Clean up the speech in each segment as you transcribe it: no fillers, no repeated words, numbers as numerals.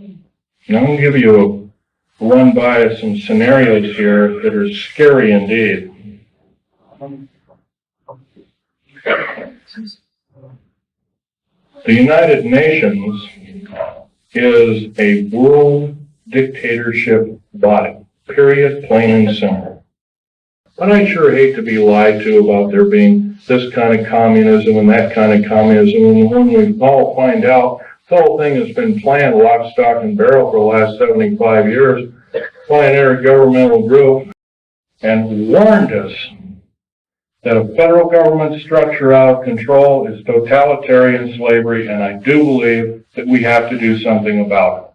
And I'm going to give you a run by some scenarios here that are scary indeed. The United Nations is a world dictatorship body, period, plain and simple. But I sure hate to be lied to about there being this kind of communism and that kind of communism, and when we all find out the whole thing has been planned lock, stock, and barrel for the last 75 years by an intergovernmental group and warned us that a federal government structure out of control is totalitarian slavery, and I do believe that we have to do something about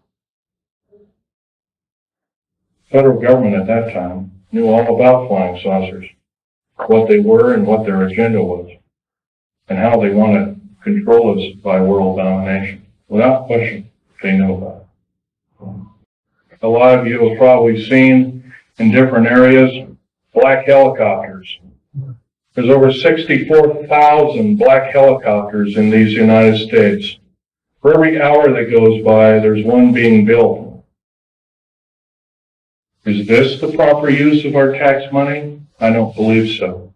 it. Federal government at that time knew all about flying saucers, what they were and what their agenda was, and how they want to control us by world domination. Without question, they knew about it. A lot of you have probably seen in different areas black helicopters. There's over 64,000 black helicopters in these United States. For every hour that goes by, there's one being built. Is this the proper use of our tax money? I don't believe so.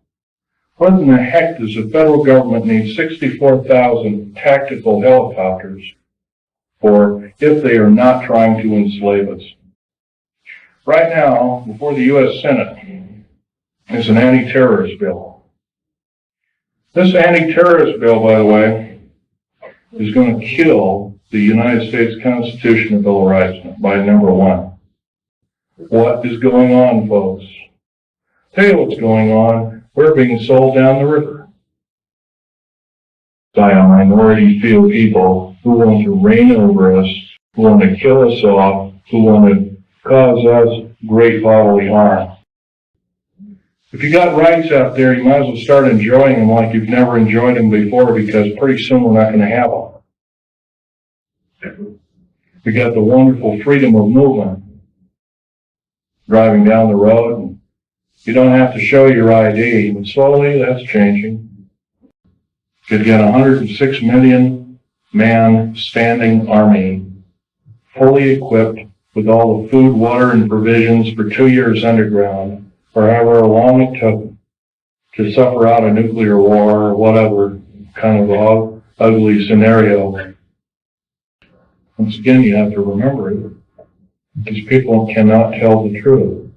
What in the heck does the federal government need 64,000 tactical helicopters for if they are not trying to enslave us? Right now, before the U.S. Senate, is an anti-terrorist bill. This anti-terrorist bill, by the way, is going to kill the United States Constitution and Bill of Rights by number one. What is going on, folks? Tell you what's going on. We're being sold down the river by a minority few people who want to reign over us, who want to kill us off, who want to cause us great bodily harm. If you got rights out there, you might as well start enjoying them like you've never enjoyed them before, because pretty soon we're not going to have them. You got the wonderful freedom of movement. Driving down the road, and you don't have to show your ID, but slowly that's changing. You've got a 106 million man standing army, fully equipped with all the food, water, and provisions for 2 years underground, or however long it took to suffer out a nuclear war or whatever kind of ugly scenario. Once again, you have to remember it. These people cannot tell the truth.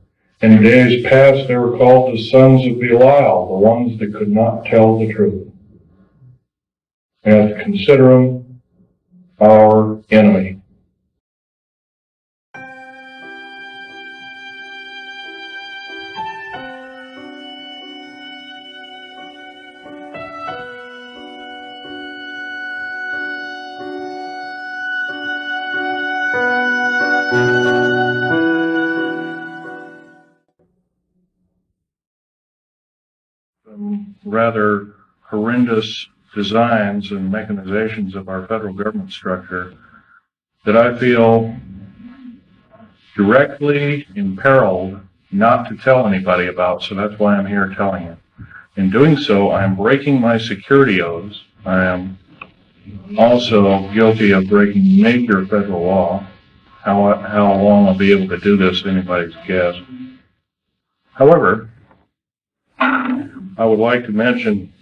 In days past, they were called the sons of Belial, the ones that could not tell the truth. We have to consider them our enemy. Rather horrendous designs and mechanizations of our federal government structure that I feel directly imperiled not to tell anybody about, so that's why I'm here telling it. In doing so, I am breaking my security oaths. I am also guilty of breaking major federal law. How long I'll be able to do this, anybody's guess. However, I would like to mention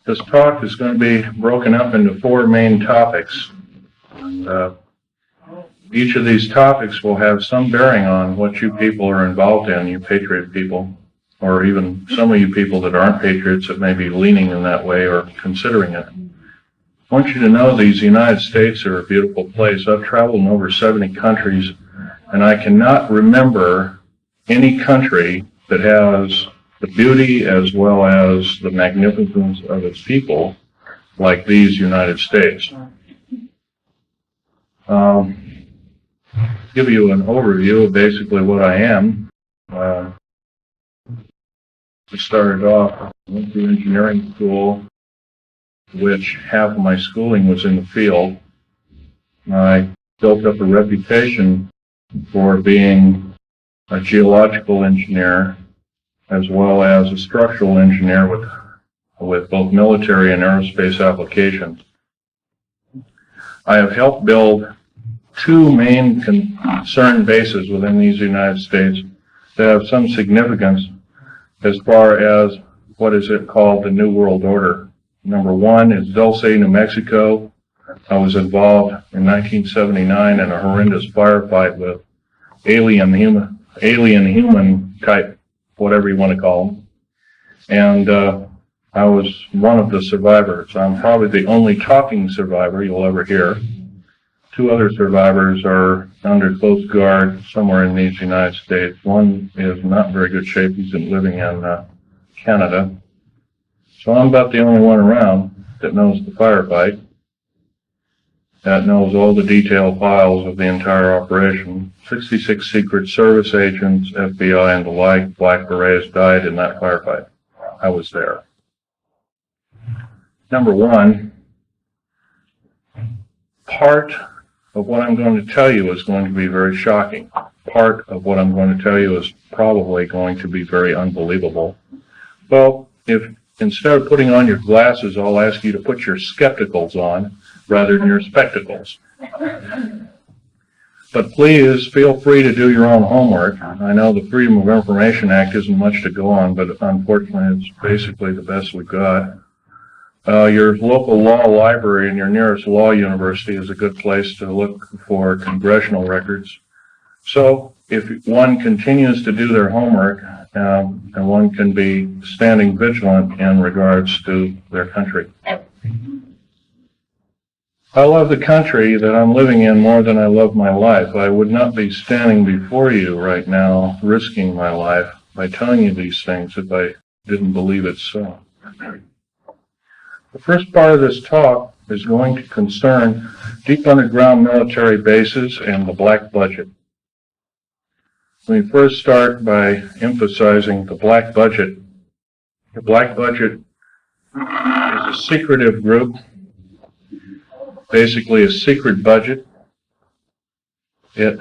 this talk is going to be broken up into 4 main topics. And, each of these topics will have some bearing on what you people are involved in, you patriot people, or even some of you people that aren't patriots that may be leaning in that way or considering it. I want you to know these United States are a beautiful place. I've traveled in over 70 countries, and I cannot remember any country that has the beauty as well as the magnificence of its people like these United States. Give you an overview of basically what I am. I started off, went through engineering school, which half of my schooling was in the field. I built up a reputation for being a geological engineer as well as a structural engineer with both military and aerospace applications. I have helped build two main concern bases within these United States that have some significance as far as what is it called the New World Order. Number one is Dulce, New Mexico. I was involved in 1979 in a horrendous firefight with alien human type, whatever you want to call them. And I was one of the survivors. I'm probably the only talking survivor you'll ever hear. Two other survivors are under close guard somewhere in these United States. One is not in very good shape. He's been living in Canada. So I'm about the only one around that knows the firefight, that knows all the detailed files of the entire operation. 66 Secret Service agents, FBI and the like, Black Berets died in that firefight. I was there. Number one, part of what I'm going to tell you is going to be very shocking. Part of what I'm going to tell you is probably going to be very unbelievable. Well, if instead of putting on your glasses, I'll ask you to put your skepticals on rather than your spectacles. But please feel free to do your own homework. I know the Freedom of Information Act isn't much to go on, but unfortunately it's basically the best we've got. Your local law library and your nearest law university is a good place to look for congressional records. So if one continues to do their homework, and one can be standing vigilant in regards to their country. I love the country that I'm living in more than I love my life. I would not be standing before you right now risking my life by telling you these things if I didn't believe it so. The first part of this talk is going to concern deep underground military bases and the black budget. Let me first start by emphasizing the black budget. The black budget is a secretive group, basically a secret budget. It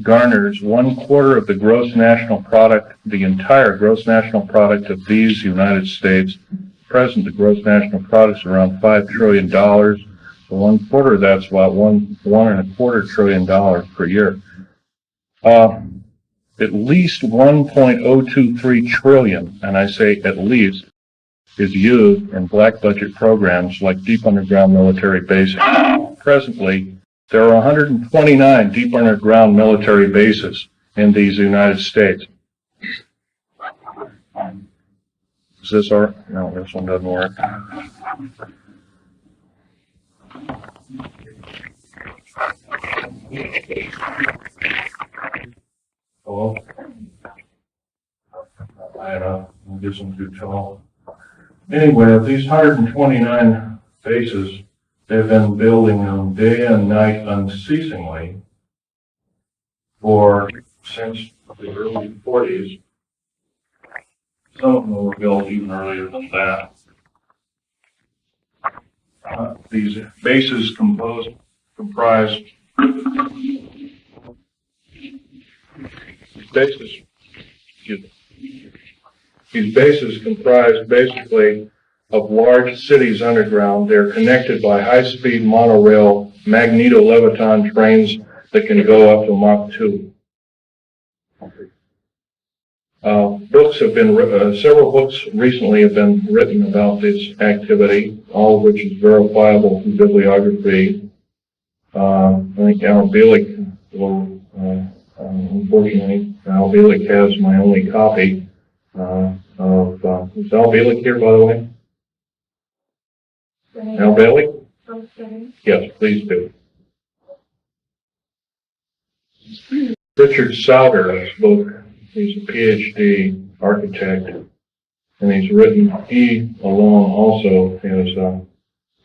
garners 1/4 of the gross national product, the entire gross national product of these United States. Present, the gross national product is around $5 trillion. So 1/4 of that's about $1.25 trillion per year. At least 1.023 trillion, and I say at least, is used in black budget programs like deep underground military bases. Presently, there are 129 deep underground military bases in these United States. Is this all right? No, this one doesn't work. Hello? I don't know. This one too tall. Anyway, of these 129 bases, they've been building them day and night unceasingly since the early 40s. Some of them were built even earlier than that. These bases comprise basically of large cities underground. They're connected by high-speed monorail magneto-leviton trains that can go up to Mach 2. Books have been several books recently have been written about this activity, all of which is verifiable through bibliography. I think Al Bielek will, unfortunately, Al Bielek has my only copy is Al Bielek here, by the way? Al Bielek? Yes, please do. Richard Sauder's book. He's a PhD architect, and he alone also is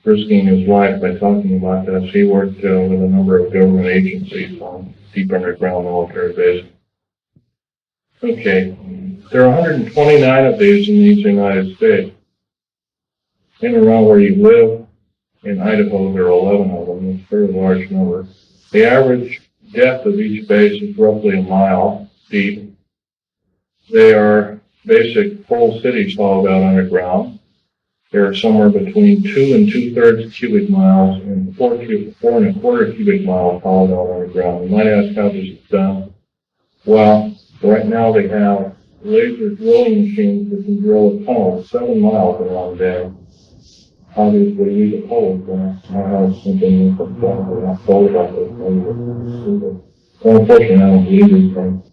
risking his life by talking about this. He worked with a number of government agencies on deep underground military bases. Okay, there are 129 of these in these United States. In and around where you live, in Idaho, there are 11 of them. It's a very large number. The average depth of each base is roughly a mile deep. They are basic full cities hauled out underground. they're somewhere between 2 and 2/3 cubic miles and 4.25 cubic miles hollowed out underground. You might ask how this is done. Well, right now they have laser drilling machines that can drill a tunnel 7 miles in one day. Obviously, we get holes there. My house has been we're not told about this. Unfortunately, I don't believe these things.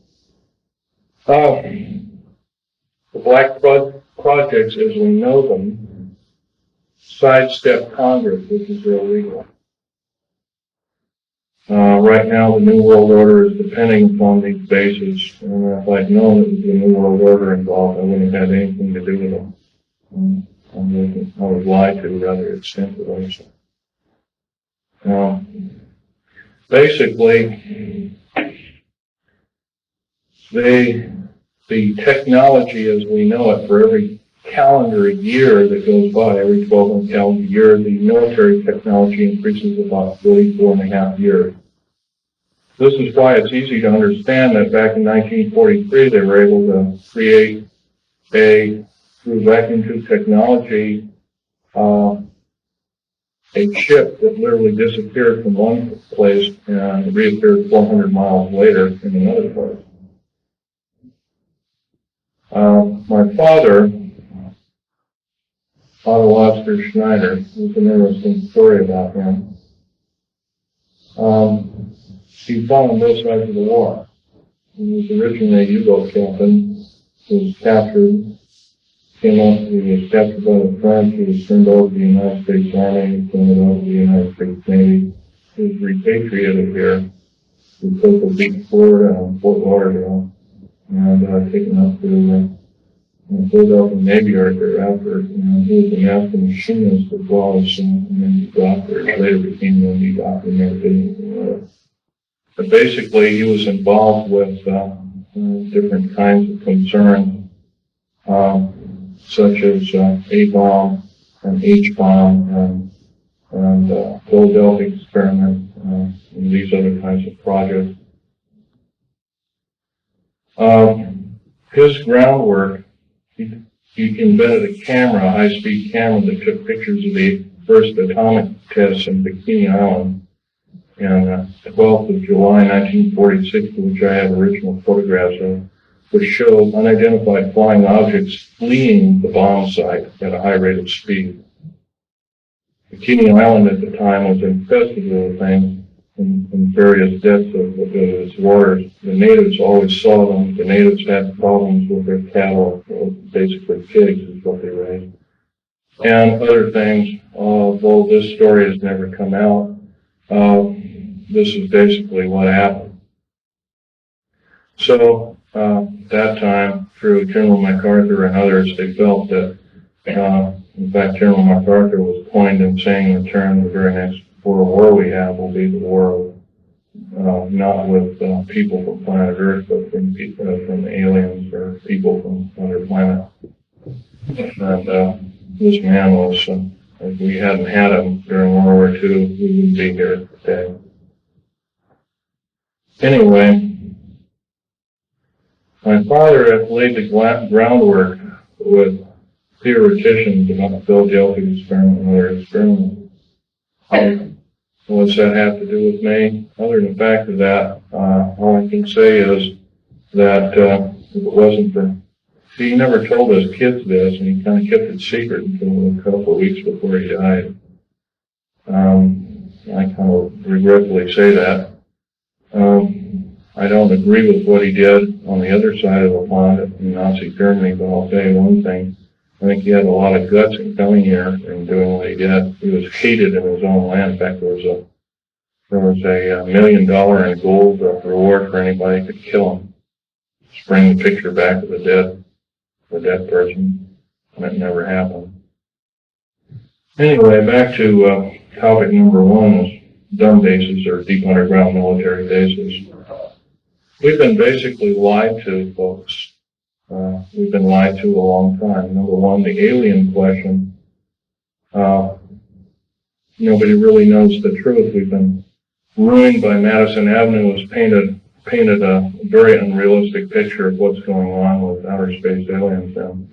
The black projects, as we know them, sidestep Congress, which is illegal. Right now, the New World Order is depending upon these bases, and if I'd known it was the New World Order involved, I wouldn't have had anything to do with them. I was lied to rather extensively. Basically, the technology as we know it, for every calendar year that goes by, every 12-month calendar year, the military technology increases about 44.5 years. This is why it's easy to understand that back in 1943 they were able to create through vacuum tube technology, a ship that literally disappeared from one place and reappeared 400 miles later in another place. My father, Otto Schneider, there's an interesting story about him. He fought on both sides of the war. He was originally a U-boat captain. He was captured. He was captured by the French. He was turned over to the United States Army. He was turned over to the United States Navy. He was repatriated here to Cocoa Beach, Florida, and Fort Lauderdale, and taken up to Philadelphia Navy Yard thereafter. He was a master machinist as well as a doctor. He later became a lead doctor and never did anything with it. But basically, he was involved with different kinds of concerns, such as A-bomb and H-bomb and Philadelphia experiment and these other kinds of projects. His groundwork, he invented a camera, a high-speed camera that took pictures of the first atomic tests in Bikini Island. And 12th of July, 1946, which I have original photographs of, which show unidentified flying objects fleeing the bomb site at a high rate of speed. Bikini Island at the time was infested with things in various depths of its waters. The natives always saw them. The natives had problems with their cattle, basically pigs is what they raised, and other things. Though this story has never come out, this is basically what happened. So, that time, through General MacArthur and others, they felt that, in fact, General MacArthur was coined in saying the term, the very next World War we have will be the war of, not with people from planet Earth, but from aliens or people from other planets. And this man was, if we hadn't had him during World War II, we wouldn't be here today. Anyway, my father had laid the groundwork with theoreticians about the Philadelphia experiment and other experiments. What's that have to do with me? Other than the fact of that, all I can say is that if it wasn't for, he never told his kids this, and he kind of kept it secret until a couple of weeks before he died. I kind of regretfully say that. I don't agree with what he did on the other side of the pond in Nazi Germany, but I'll tell you one thing. I think he had a lot of guts in coming here and doing what he did. He was hated in his own land. In fact, there was a $1 million in gold reward for anybody who could kill him. Just bring the picture back of the dead person, and it never happened. Anyway, back to topic number one, is dumb bases or deep underground military bases. We've been basically lied to, folks. We've been lied to a long time. Number one, the alien question. Nobody really knows the truth. We've been ruined by Madison Avenue was painted painted a very unrealistic picture of what's going on with outer space aliens and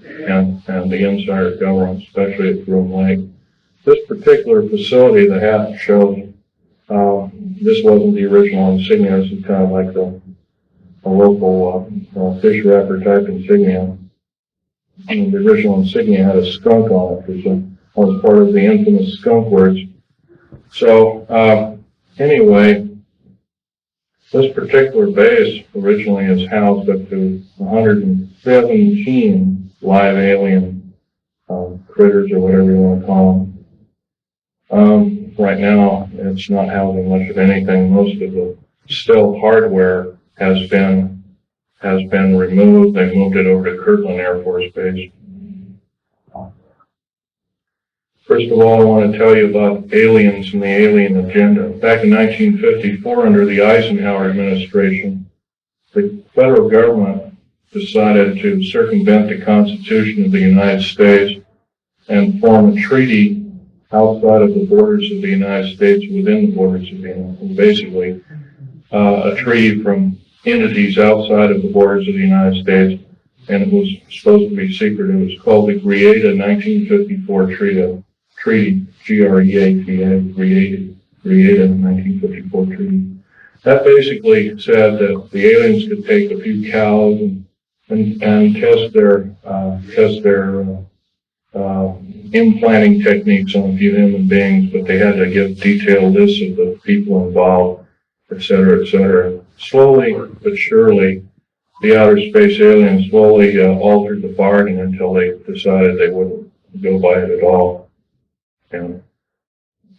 the inside of government, especially at Groom Lake. This particular facility, the hat shows, this wasn't the original insignia. This is kind of like a local fish wrapper type insignia. And the original insignia had a skunk on it, which was part of the infamous skunk words. So anyway, this particular base originally is housed up to 117 live alien critters, or whatever you want to call them. Right now, it's not housing much of anything. Most of the stealth hardware has been removed. They moved it over to Kirtland Air Force Base. First of all, I want to tell you about aliens and the alien agenda. Back in 1954, under the Eisenhower administration, the federal government decided to circumvent the Constitution of the United States and form a treaty outside of the borders of the United States, within the borders of the United States. Basically, a treaty from entities outside of the borders of the United States, and it was supposed to be secret. It was called the Greada 1954 Treaty, G-R-E-A-T-A, Greada 1954 Treaty. That basically said that the aliens could take a few cows and test their implanting techniques on a few human beings, but they had to give detailed lists of the people involved, et cetera, et cetera. Slowly but surely, the outer space aliens slowly altered the bargain until they decided they wouldn't go by it at all. And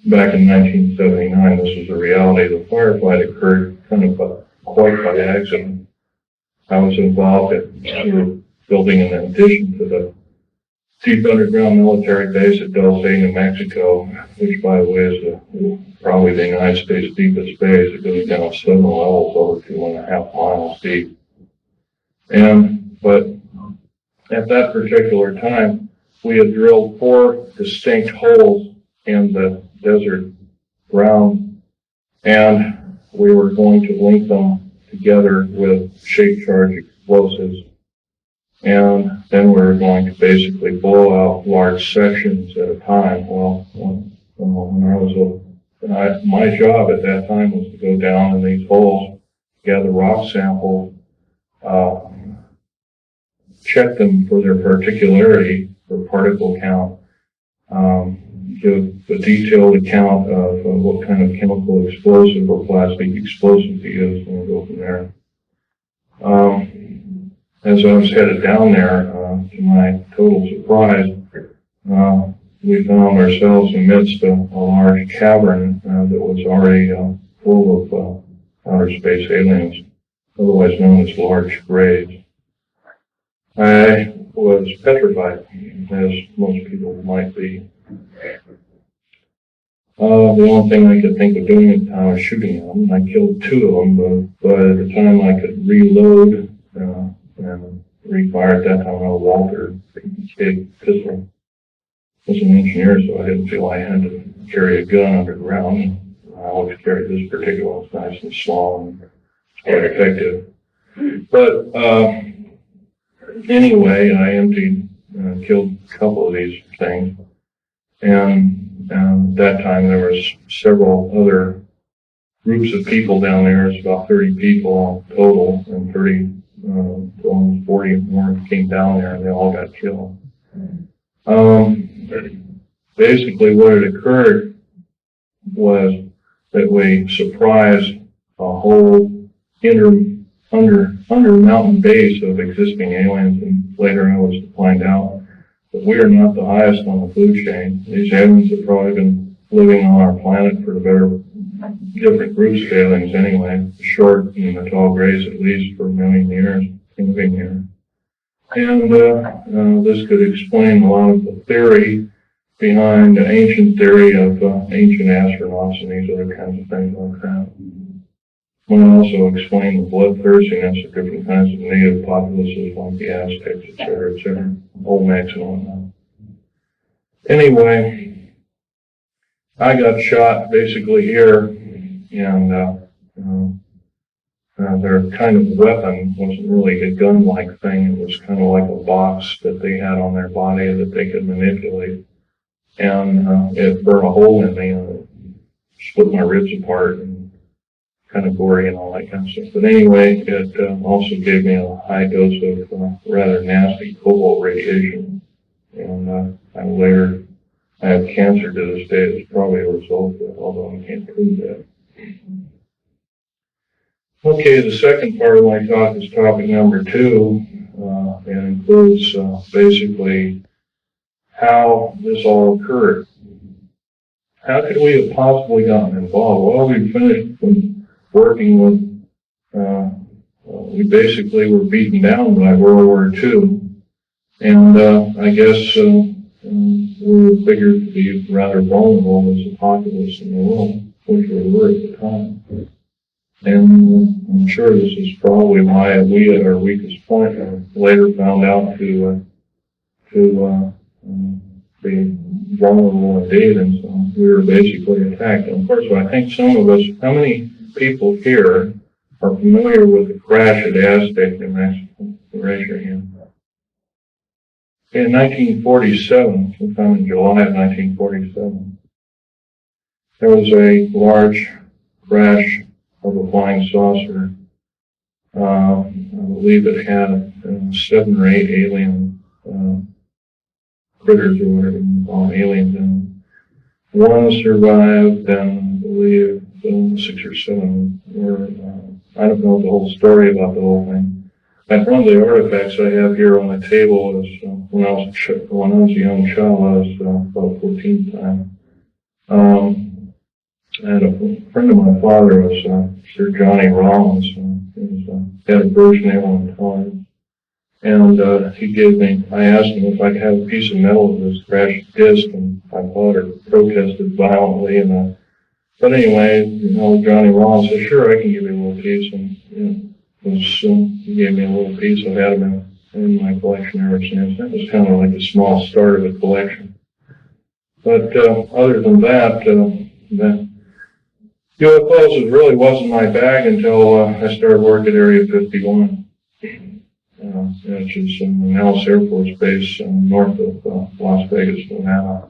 back in 1979, this was a reality. The firefight occurred kind of quite by accident. I was involved in building an addition to the deep underground military base at Dulce, New Mexico, which, by the way, is probably the United States' deepest base. It goes down 7 levels, over 2.5 miles deep. But at that particular time, we had drilled 4 distinct holes in the desert ground, and we were going to link them together with shape charge explosives. And then we were going to basically blow out large sections at a time. Well, my job at that time was to go down in these holes, gather rock samples, check them for their particularity, for particle count, give a detailed account of what kind of chemical explosive or plastic explosive to use, and we'll go from there. As I was headed down there, to my total surprise, we found ourselves amidst a large cavern that was already full of outer space aliens, otherwise known as large graves. I was petrified, as most people might be. The only thing I could think of doing at the time was shooting them. I killed 2 of them, but by the time I could reload and refire at that time, I was Walter big pistol. I was an engineer, so I didn't feel I had to carry a gun underground. I always carried this particular one. It's nice and small and quite effective. But anyway, I killed a couple of these things, and at that time there was several other groups of people down there. It's about 30 people total, and almost 40 more came down there, and they all got killed. Basically, what had occurred was that we surprised a whole under mountain base of existing aliens, and later I was to find out that we are not the highest on the food chain. These aliens have probably been living on our planet for different groups of aliens anyway, the short and the tall grays at least, for a million years, living here. And this could explain a lot of the theory behind the ancient theory of ancient astronauts and these other kinds of things like that. It might also explain the bloodthirstiness of different kinds of native populaces like the Aztecs, etc., Olmecs and whatnot. Anyway, I got shot basically here, and their kind of weapon wasn't really a gun-like thing. It was kind of like a box that they had on their body that they could manipulate. And it burned a hole in me and it split my ribs apart and kind of gory and all that kind of stuff. But anyway, it also gave me a high dose of rather nasty cobalt radiation. And I have cancer to this day. It's probably a result of it, although I can't prove that. Okay, the second part of my talk is topic number 2, and includes basically how this all occurred. How could we have possibly gotten involved? Well, we finished working with, we basically were beaten down by World War II, and I guess we were figured to be rather vulnerable as a populace in the world, which we were at the time. And I'm sure this is probably why we, at our weakest point, later found out to be vulnerable indeed, and so we were basically attacked. And of course, I think some of us, how many people here are familiar with the crash at Aztec, New Mexico? Raise your hand. In 1947, sometime in July of 1947, there was a large crash of a flying saucer. I believe it had 7 or 8 alien critters or whatever you call them, aliens in them. 1 survived, and I believe 6 or 7 were, I don't know the whole story about the whole thing. And one of the artifacts I have here on the table is when I was a young child, I was about 14 at the time. And a friend of my father was Sir Johnny Rollins. He had a British naval intelligence. And he gave me, I asked him if I could have a piece of metal of this crashed disc, and my father protested violently. But anyway, Johnny Rollins said, sure, I can give you a little piece. And he gave me a little piece. I've had them in my collection ever since. That was kind of like a small start of a collection. But other than that, UFOs really wasn't my bag until I started work at Area 51, which is in Nellis Air Force Base north of Las Vegas, Nevada.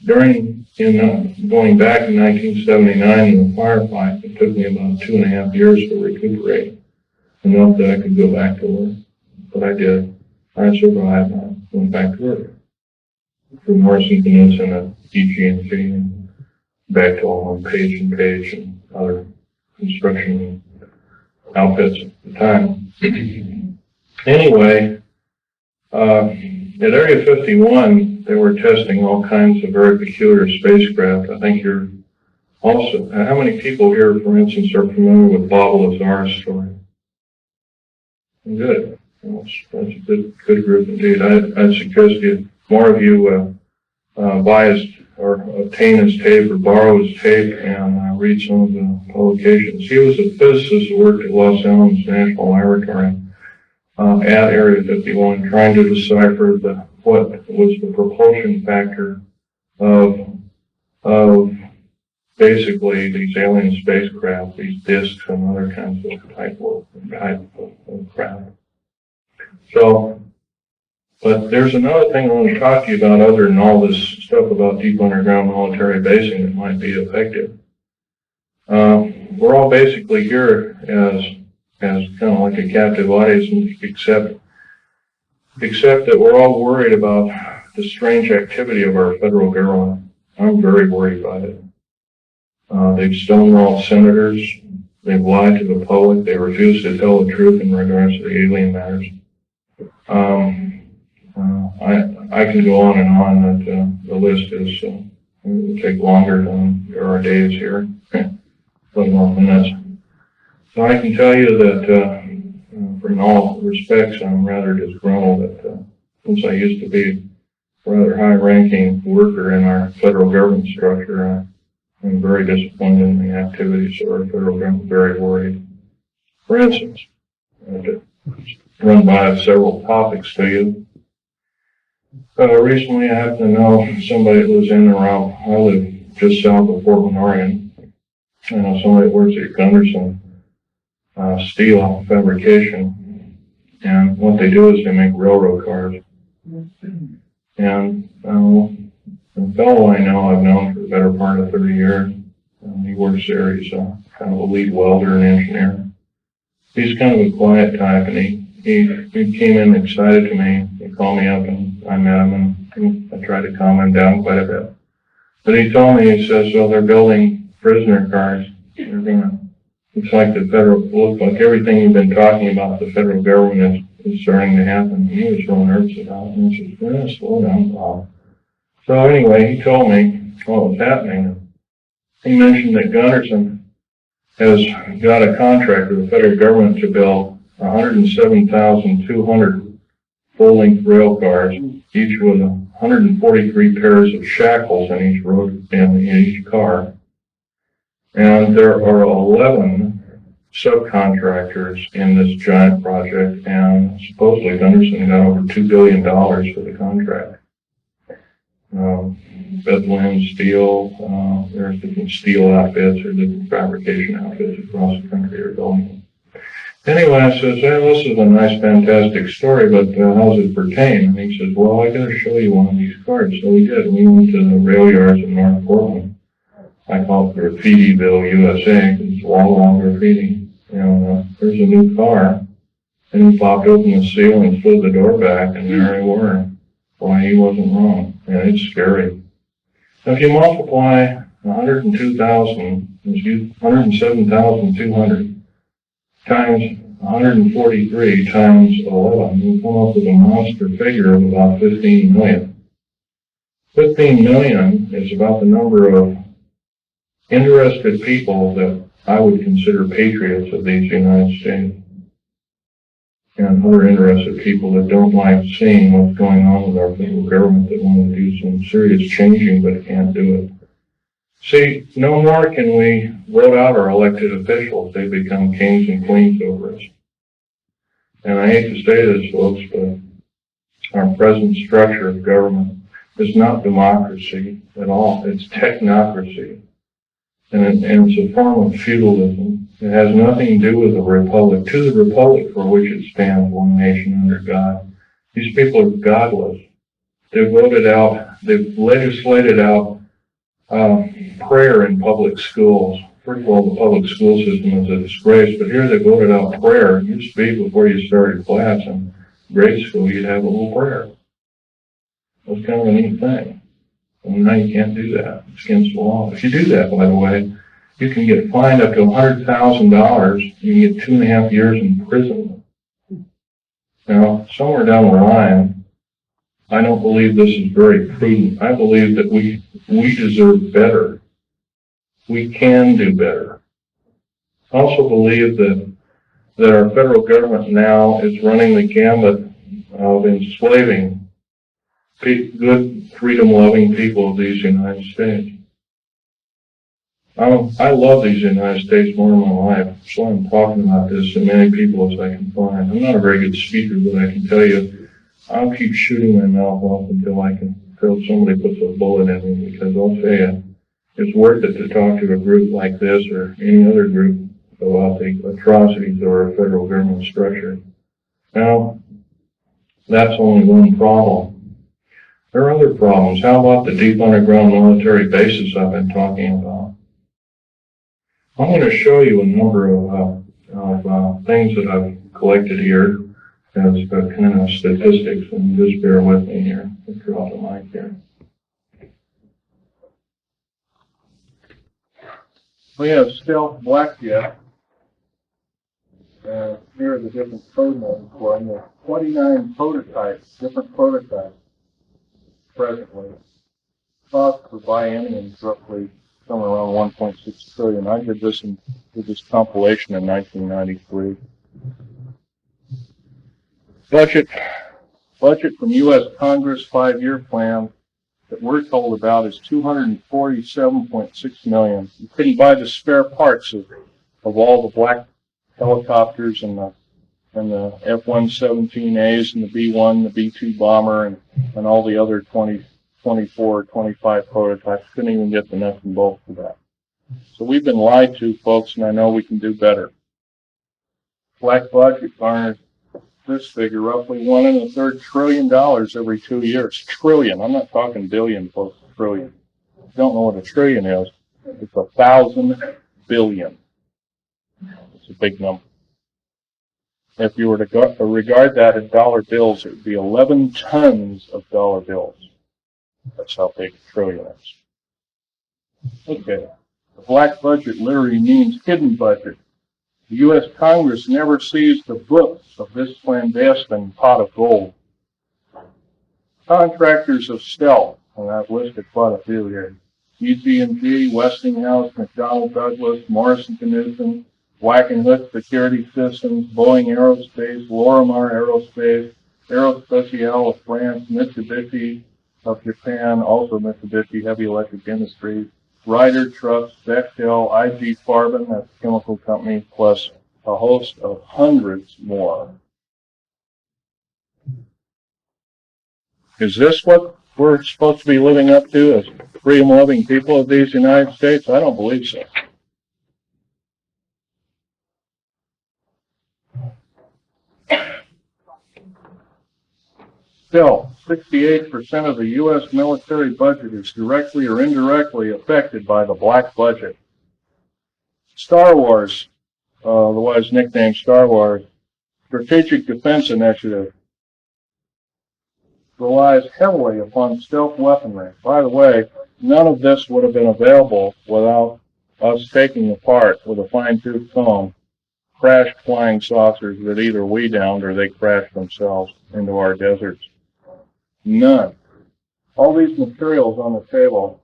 Going back in 1979 in the firefight, it took me about 2.5 years to recuperate, enough that I could go back to work. But I did. I survived. I went back to work. From Morrison Peninsula and EG&G and back to all on Page and Page and other construction outfits at the time. Anyway, at Area 51, they were testing all kinds of very peculiar spacecraft. I think you're also, how many people here, for instance, are familiar with Bob Lazar's story? Good. That's a good group indeed. I'd suggest more of you buy his or obtain his tape or borrow his tape and read some of the publications. He was a physicist who worked at Los Alamos National Laboratory at Area 51, trying to decipher what was the propulsion factor of basically these alien spacecraft, these discs and other kinds of type of craft. So, but there's another thing I want to talk to you about other than all this stuff about deep underground military basing that might be effective. We're all basically here as kind of like a captive audience, except that we're all worried about the strange activity of our federal government. I'm very worried about it. They've stonewalled senators. They've lied to the public. They refuse to tell the truth in regards to the alien matters. I can go on and on, but the list is, it will take longer than there are days here, let alone minutes. So I can tell you that, in all respects, I'm rather disgruntled that, since I used to be a rather high-ranking worker in our federal government structure, I'm very disappointed in the activities of our federal government, very worried. For instance, to run by several topics to you. Recently, I happen to know somebody that was in and around, I live just south of Portland, Oregon, You know, somebody that works at Gunderson steel fabrication, and what they do is they make railroad cars. And the fellow I know, I've known for the better part of 30 years. He works there. He's kind of a lead welder and engineer. He's kind of a quiet type, and he came in excited to me. He called me up, and I met him, and I tried to calm him down quite a bit. But he told me, he says, so they're building prisoner cars. They're gonna, looks like everything you've been talking about, the federal government is starting to happen. He was real nervous about it, and I said, well, slow down, Bob. So anyway, he told me what was happening. He mentioned that Gunderson has got a contract with the federal government to build 107,200 full-length rail cars, each with 143 pairs of shackles in each road in each car. And there are 11 subcontractors in this giant project, and supposedly Gunderson got over $2 billion for the contract. Bedlam Steel, there's different steel outfits or different fabrication outfits across the country are building. Anyway, I says, hey, this is a nice, fantastic story, but how does it pertain? And he says, well, I got to show you one of these cars. So we did. We went to the rail yards in North Portland. I call it Graffitiville, USA, because it's wall-to-wall graffiti. And there's a new car. And he popped open the seal and slid the door back, and there they were. Boy, he wasn't wrong. And it's scary. So if you multiply 107,200 times 143 times 11, you come up with a monster figure of about 15 million. 15 million is about the number of interested people that I would consider patriots of these United States. And other interested people that don't like seeing what's going on with our federal government, that want to do some serious changing but can't do it. See, no more can we vote out our elected officials. They become kings and queens over us. And I hate to say this, folks, but our present structure of government is not democracy at all. It's technocracy. And it's a form of feudalism. It has nothing to do with the republic. To the republic for which it stands, one nation under God. These people are godless. They've legislated out prayer in public schools. First of all, the public school system is a disgrace, but here they voted out prayer. It used to be before you started class in grade school, you'd have a little prayer. It was kind of a neat thing. And now you can't do that. It's against the law. If you do that, by the way, you can get fined up to $100,000. You can get 2.5 years in prison. Now, somewhere down the line, I don't believe this is very prudent. I believe that we deserve better. We can do better. I also believe that our federal government now is running the gambit of enslaving good, freedom-loving people of these United States. I love these United States more in my life, so I'm talking about this to many people as I can find. I'm not a very good speaker, but I can tell you, I'll keep shooting my mouth off until somebody puts a bullet in me, because I'll tell you, it's worth it to talk to a group like this or any other group about the atrocities of our federal government structure. Now, that's only one problem. There are other problems. How about the deep underground military bases I've been talking about? I'm going to show you a number of things that I've collected here as kind of statistics, and just bear with me here. I'll draw the mic here. We have stealth blackjet. Here are the different code names for them. There are 29 prototypes, different prototypes presently. Cost for biennium is roughly somewhere around 1.6 trillion. I did this compilation in 1993. Budget from U.S. Congress 5-year plan that we're told about is $247.6 million. You couldn't buy the spare parts of all the black helicopters and the F-117As and the B-1, the B-2 bomber, and all the other 24, 25 prototypes. Couldn't even get the nuts and bolts for that. So we've been lied to, folks, and I know we can do better. Black budget garners this figure, roughly $1.33 trillion every 2 years. Trillion. I'm not talking billion, folks. Trillion. If you don't know what a trillion is, it's 1,000 billion. It's a big number. If you were to regard that in dollar bills, it would be 11 tons of dollar bills. That's how big a trillion is. Okay. The black budget literally means hidden budget. The U.S. Congress never sees the books of this clandestine pot of gold. Contractors of stealth, and I've listed quite a few here. EG&G, Westinghouse, McDonnell Douglas, Morrison Knudsen, Wackenhut Security Systems, Boeing Aerospace, Lorimar Aerospace, Aerospatiale of France, Mitsubishi of Japan, also Mitsubishi Heavy Electric Industries, Ryder Trucks, Bechtel, IG Farben, that's a chemical company, plus a host of hundreds more. Is this what we're supposed to be living up to as freedom-loving people of these United States? I don't believe so. Still, 68% of the U.S. military budget is directly or indirectly affected by the black budget. Star Wars, otherwise nicknamed Star Wars, Strategic Defense Initiative, relies heavily upon stealth weaponry. By the way, none of this would have been available without us taking apart with a fine-tooth comb crashed flying saucers that either we downed or they crashed themselves into our deserts. None. All these materials on the table,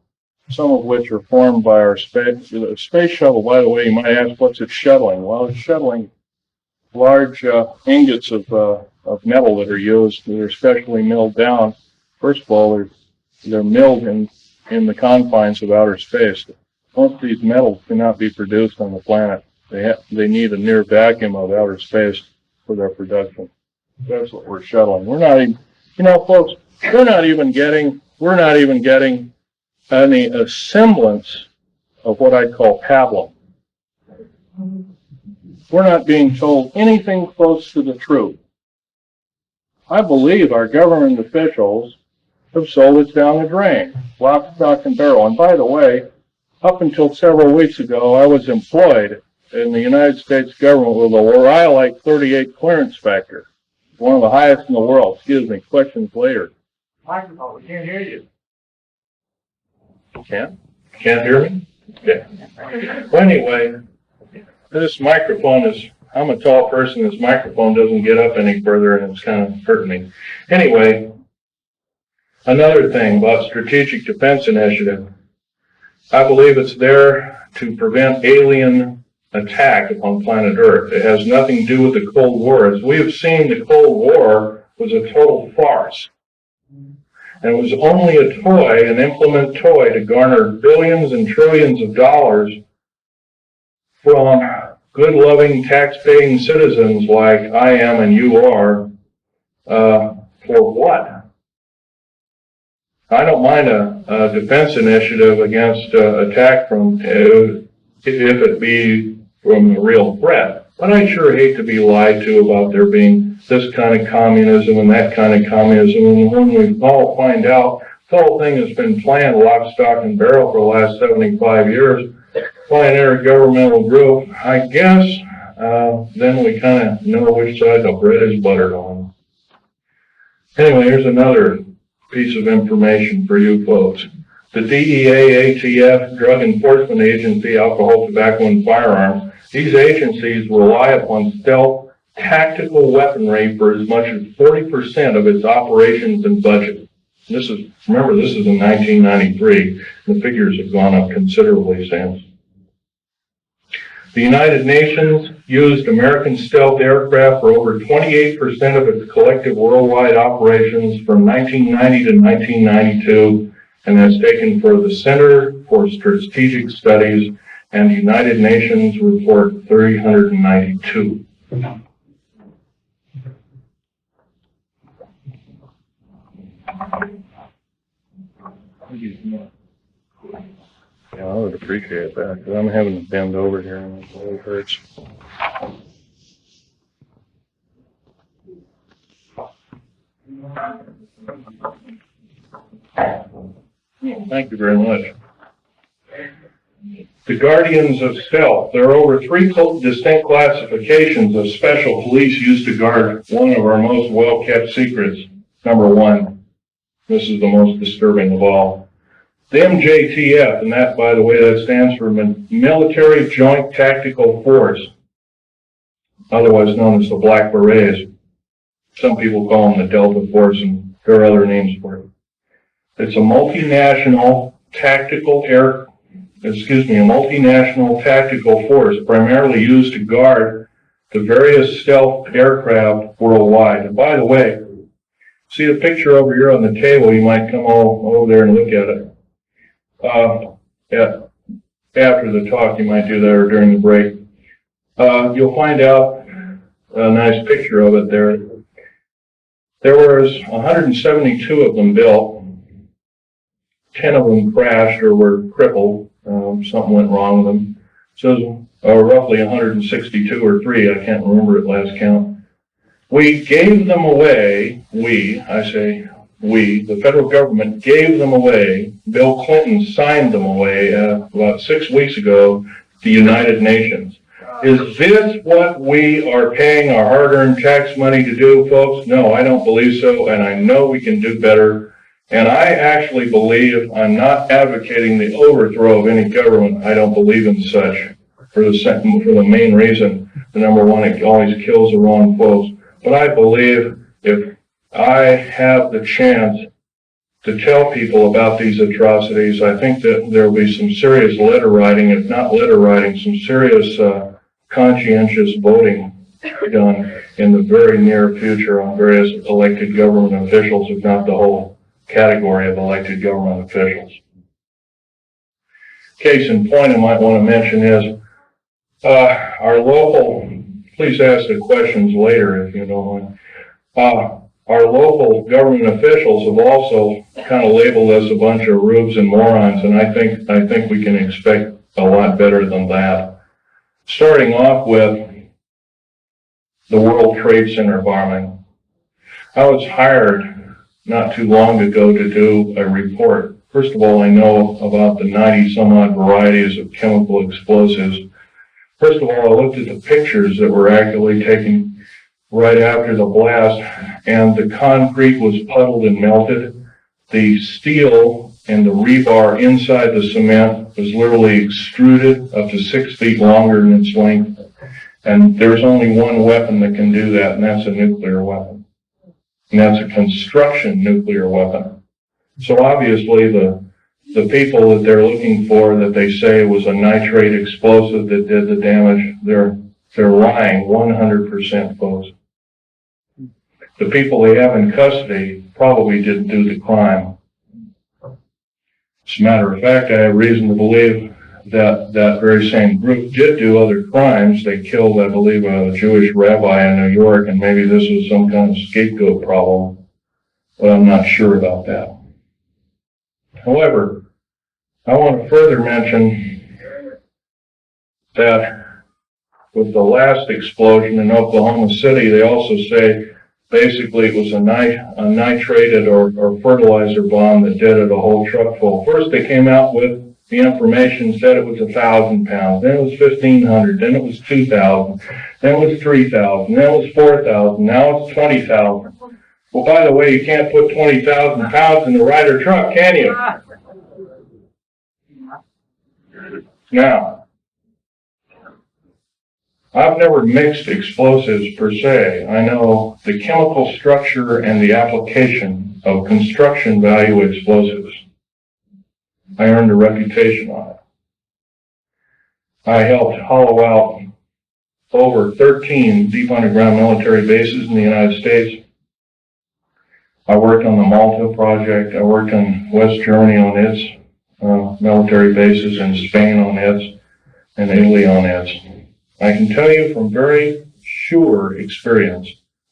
some of which are formed by our space shuttle, by the way, you might ask, what's it shuttling? Well, it's shuttling large ingots of metal that are used, that are specially milled down. First of all, they're milled in the confines of outer space. Most of these metals cannot be produced on the planet. They need a near vacuum of outer space for their production. That's what we're shuttling. We're not even, folks, we're not even getting any semblance of what I'd call pablum. We're not being told anything close to the truth. I believe our government officials have sold it down the drain, lock, stock, and barrel. And by the way, up until several weeks ago, I was employed in the United States government with a Rhyolite 38 clearance factor, one of the highest in the world. Excuse me, questions later. Microphone, we can't hear you. Can't hear me? Okay. Well, anyway, this microphone is, I'm a tall person, this microphone doesn't get up any further and it's kind of hurting me. Anyway, another thing about Strategic Defense Initiative. I believe it's there to prevent alien attack upon planet Earth. It has nothing to do with the Cold War. As we have seen, the Cold War was a total farce. And it was only a toy, an implement toy, to garner billions and trillions of dollars from good, loving, tax-paying citizens like I am and you are, for what? I don't mind a defense initiative against attack from, if it be from a real threat. But I sure hate to be lied to about there being this kind of communism and that kind of communism. And when we all find out the whole thing has been planned lock, stock, and barrel for the last 75 years by an intergovernmental group, I guess then we kind of know which side the bread is buttered on. Anyway, here's another piece of information for you folks. The DEA, ATF, Drug Enforcement Agency, Alcohol, Tobacco, and Firearms, these agencies rely upon stealth tactical weaponry for as much as 40% of its operations and budget. Remember, this is in 1993. The figures have gone up considerably since. The United Nations used American stealth aircraft for over 28% of its collective worldwide operations from 1990 to 1992, and that's taken for the Center for Strategic Studies and the United Nations Report 392. Yeah, I would appreciate that, because I'm having to bend over here and it really hurts. Thank you very much. The guardians of stealth. There are over 3 distinct classifications of special police used to guard one of our most well-kept secrets. Number 1. This is the most disturbing of all. The MJTF, and that, by the way, that stands for Military Joint Tactical Force, otherwise known as the Black Berets. Some people call them the Delta Force, and there are other names for it. It's a multinational tactical force primarily used to guard the various stealth aircraft worldwide. And by the way, see the picture over here on the table, you might come over there and look at it. After the talk, you might do that, or during the break. You'll find out a nice picture of it there. There was 172 of them built. 10 of them crashed or were crippled. Something went wrong with them. So roughly 162 or 3, I can't remember at last count. We gave them away, the federal government gave them away. Bill Clinton signed them away about 6 weeks ago to the United Nations. Is this what we are paying our hard-earned tax money to do, folks? No, I don't believe so, and I know we can do better. And I actually believe, I'm not advocating the overthrow of any government. I don't believe in such for the main reason. The number one, it always kills the wrong folks. But I believe if I have the chance to tell people about these atrocities, I think that there will be some serious letter writing, if not letter writing, some serious conscientious voting done in the very near future on various elected government officials, if not the whole category of elected government officials. Case in point I might want to mention is our local, please ask the questions later if you don't mind. Our local government officials have also kind of labeled us a bunch of rubes and morons, and I think we can expect a lot better than that. Starting off with the World Trade Center bombing. I was hired not too long ago to do a report. First of all, I know about the 90 some odd varieties of chemical explosives. First of all, I looked at the pictures that were actually taken right after the blast, and the concrete was puddled and melted. The steel and the rebar inside the cement was literally extruded up to 6 feet longer in its length. And there's only one weapon that can do that, and that's a nuclear weapon. And that's a construction nuclear weapon. So obviously the people that they're looking for, that they say was a nitrate explosive that did the damage, they're lying 100%, folks. The people they have in custody probably didn't do the crime. As a matter of fact, I have reason to believe that that very same group did do other crimes. They killed, I believe, a Jewish rabbi in New York, and maybe this was some kind of scapegoat problem, but I'm not sure about that. However, I want to further mention that with the last explosion in Oklahoma City, they also say basically it was a nitrated or fertilizer bomb that did it, a whole truck full. First they came out with the information, said it was 1,000 pounds, then it was 1,500, then it was 2,000, then it was 3,000, then it was 4,000, now it's 20,000. Well, by the way, you can't put 20,000 pounds in the Ryder truck, can you? Now, I've never mixed explosives per se. I know the chemical structure and the application of construction value explosives. I earned a reputation on it. I helped hollow out over 13 deep underground military bases in the United States. I worked on the Malta project. I worked in West Germany on its military bases, in Spain on its, and Italy on its. I can tell you from very sure experience,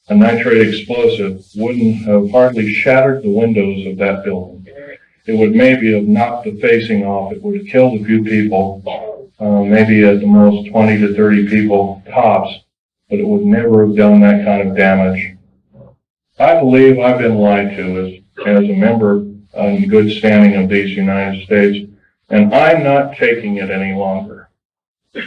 a nitrate explosive wouldn't have hardly shattered the windows of that building. it would maybe have knocked the facing off. It would have killed a few people, maybe at the most 20 to 30 people tops, but it would never have done that kind of damage. I believe I've been lied to as a member in good standing of these United States, and I'm not taking it any longer.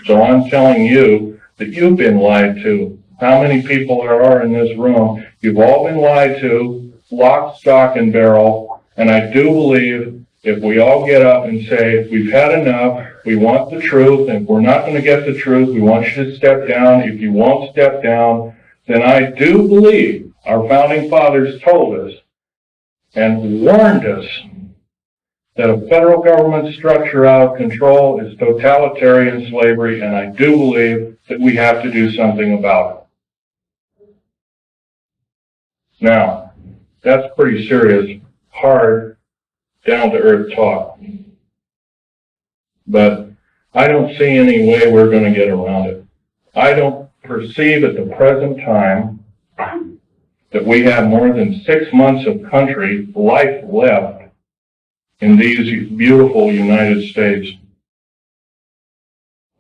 So I'm telling you that you've been lied to. How many people there are in this room? You've all been lied to, lock, stock, and barrel, and I do believe if we all get up and say, we've had enough, we want the truth, and if we're not going to get the truth, we want you to step down. If you won't step down, then I do believe our founding fathers told us and warned us that a federal government structure out of control is totalitarian slavery, and I do believe that we have to do something about it. Now, that's pretty serious, hard, down-to-earth talk. But I don't see any way we're going to get around it. I don't perceive at the present time that we have more than 6 months of country life left in these beautiful United States.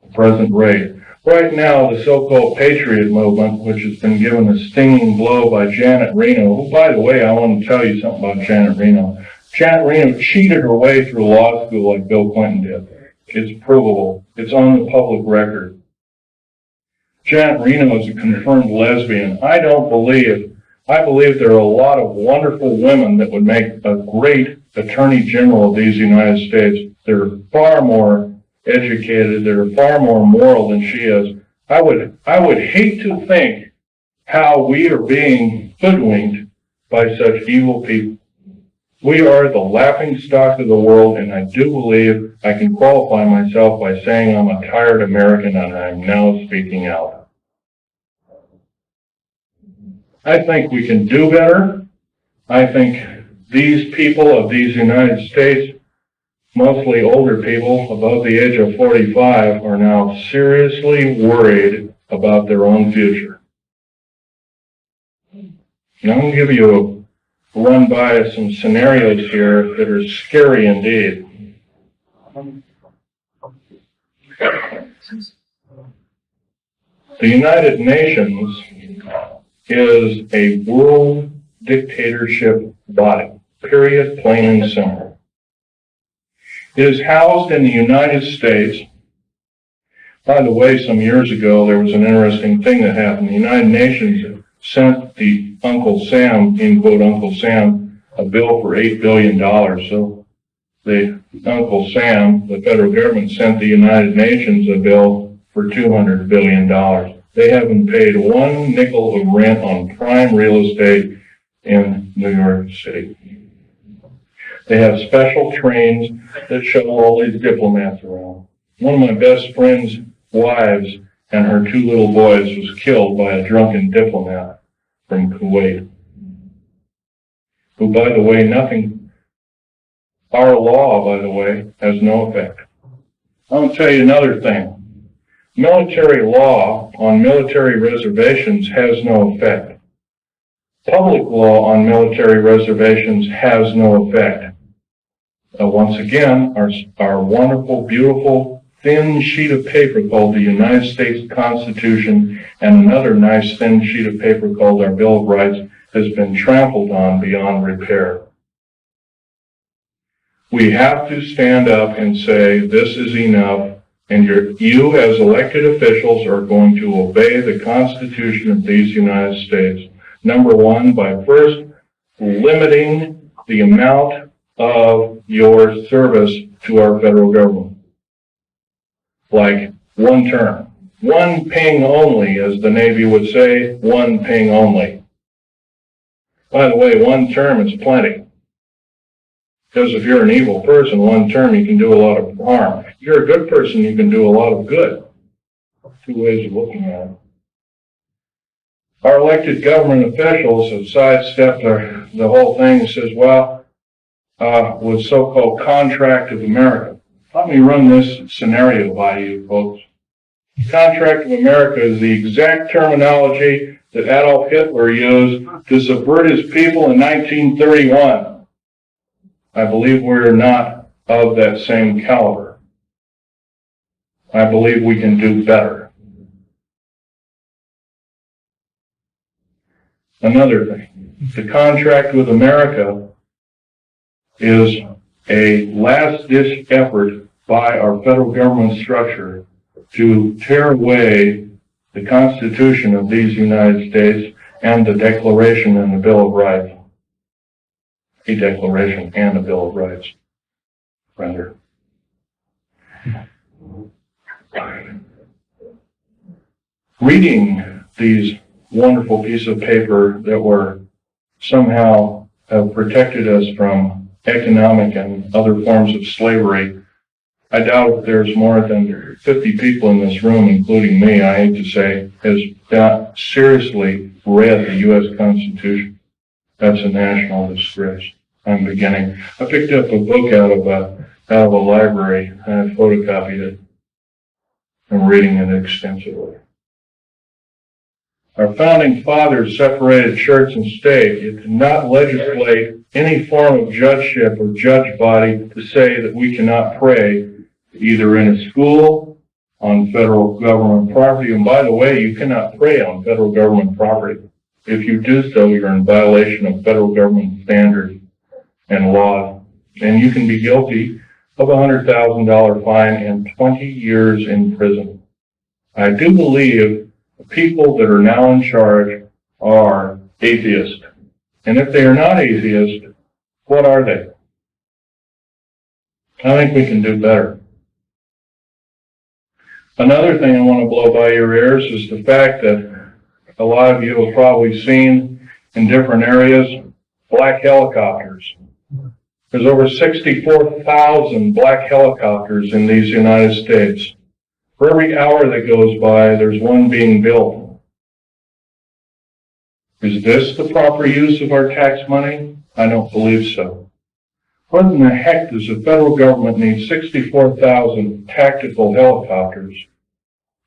The present rate. Right now, the so-called Patriot movement, which has been given a stinging blow by Janet Reno, who, by the way, I want to tell you something about Janet Reno. Janet Reno cheated her way through law school like Bill Clinton did. It's provable. It's on the public record. Janet Reno is a confirmed lesbian. I believe there are a lot of wonderful women that would make a great Attorney General of these United States. They're far more educated, they're far more moral than she is. I would hate to think how we are being hoodwinked by such evil people. We are the laughing stock of the world, and I do believe I can qualify myself by saying I'm a tired American, and I'm now speaking out. I think we can do better. I think these people of these United States, mostly older people above the age of 45, are now seriously worried about their own future. Now I'm going to give you a run by some scenarios here that are scary indeed. The United Nations is a world dictatorship body, period, plain and simple. It is housed in the United States. By the way, some years ago, there was an interesting thing that happened. The United Nations sent the Uncle Sam, in quote, Uncle Sam, a bill for $8 billion. So the Uncle Sam, the federal government, sent the United Nations a bill for $200 billion. They haven't paid one nickel of rent on prime real estate in New York City. They have special trains that shuttle all these diplomats around. One of my best friend's wives and her 2 little boys was killed by a drunken diplomat from Kuwait, who, by the way, our law, by the way, has no effect. I'll tell you another thing. Military law on military reservations has no effect. Public law on military reservations has no effect. Once again, our wonderful, beautiful, thin sheet of paper called the United States Constitution and another nice thin sheet of paper called our Bill of Rights has been trampled on beyond repair. We have to stand up and say, this is enough. And you as elected officials are going to obey the Constitution of these United States. Number one, by first limiting the amount of your service to our federal government. Like 1 term. 1 ping only, as the Navy would say, 1 ping only. By the way, 1 term is plenty. Because if you're an evil person, 1 term you can do a lot of harm. If you're a good person, you can do a lot of good. 2 ways of looking at it. Our elected government officials have sidestepped the whole thing and says, well, with so-called contract of America. Let me run this scenario by you, folks. Contract of America is the exact terminology that Adolf Hitler used to subvert his people in 1931. I believe we're not of that same caliber. I believe we can do better. Another thing, the contract with America is a last-ditch effort by our federal government structure to tear away the Constitution of these United States and the Declaration and the Bill of Rights. A Declaration and a Bill of Rights, rather. Reading these wonderful pieces of paper that were somehow have protected us from economic and other forms of slavery, I doubt if there's more than 50 people in this room, including me, I hate to say, has not seriously read the U.S. Constitution. That's a national disgrace. I'm beginning. I picked up a book out of a library and I photocopied it. I'm reading it extensively. Our founding fathers separated church and state. It did not legislate any form of judgeship or judge body to say that we cannot pray either in a school, on federal government property. And by the way, you cannot pray on federal government property. If you do so, you're in violation of federal government standards and laws, and you can be guilty of a $100,000 fine and 20 years in prison. I do believe the people that are now in charge are atheists. And if they are not atheists, what are they? I think we can do better. Another thing I want to blow by your ears is the fact that a lot of you have probably seen in different areas black helicopters. There's over 64,000 black helicopters in these United States. For every hour that goes by, there's one being built. Is this the proper use of our tax money? I don't believe so. What in the heck does the federal government need 64,000 tactical helicopters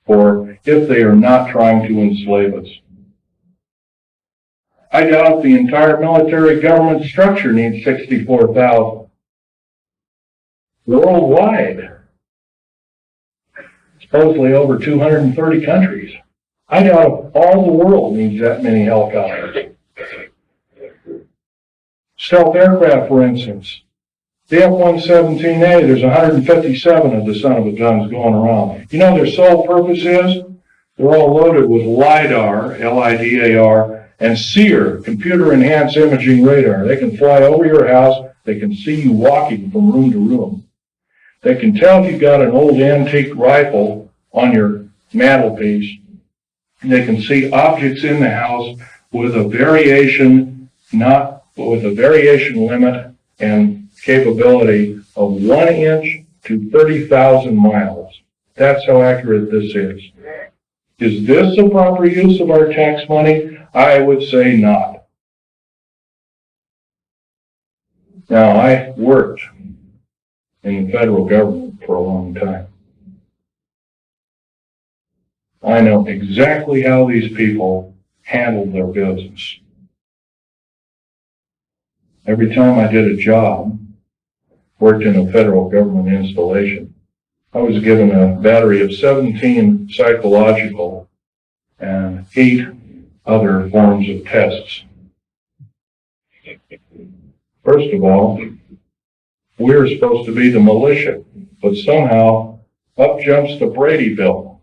for if they are not trying to enslave us? I doubt the entire military government structure needs 64,000. Worldwide, supposedly over 230 countries. I doubt if all the world needs that many helicopters. Stealth aircraft, for instance. The F-117A, there's 157 of the son of a guns going around. You know their sole purpose is? They're all loaded with LIDAR, L-I-D-A-R, and SEER, computer-enhanced imaging radar. They can fly over your house. They can see you walking from room to room. They can tell if you've got an old antique rifle on your mantelpiece. They can see objects in the house with a variation, limit and capability of 1 inch to 30,000 miles. That's how accurate this is. Is this a proper use of our tax money? I would say not. Now, I worked in the federal government for a long time. I know exactly how these people handle their business. Every time I did a job, worked in a federal government installation, I was given a battery of 17 psychological and 8 other forms of tests. First of all, we're supposed to be the militia, but somehow up jumps the Brady bill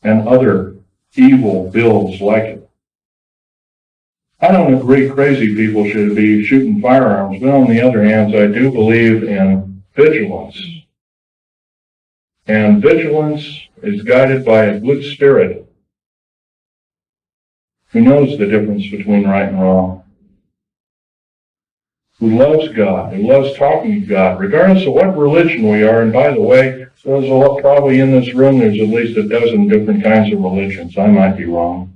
and other evil bills like it. I don't agree crazy people should be shooting firearms, but on the other hand, I do believe in vigilance. And vigilance is guided by a good spirit who knows the difference between right and wrong, who loves God, who loves talking to God, regardless of what religion we are. And by the way, there's probably in this room, there's at least a dozen different kinds of religions. I might be wrong.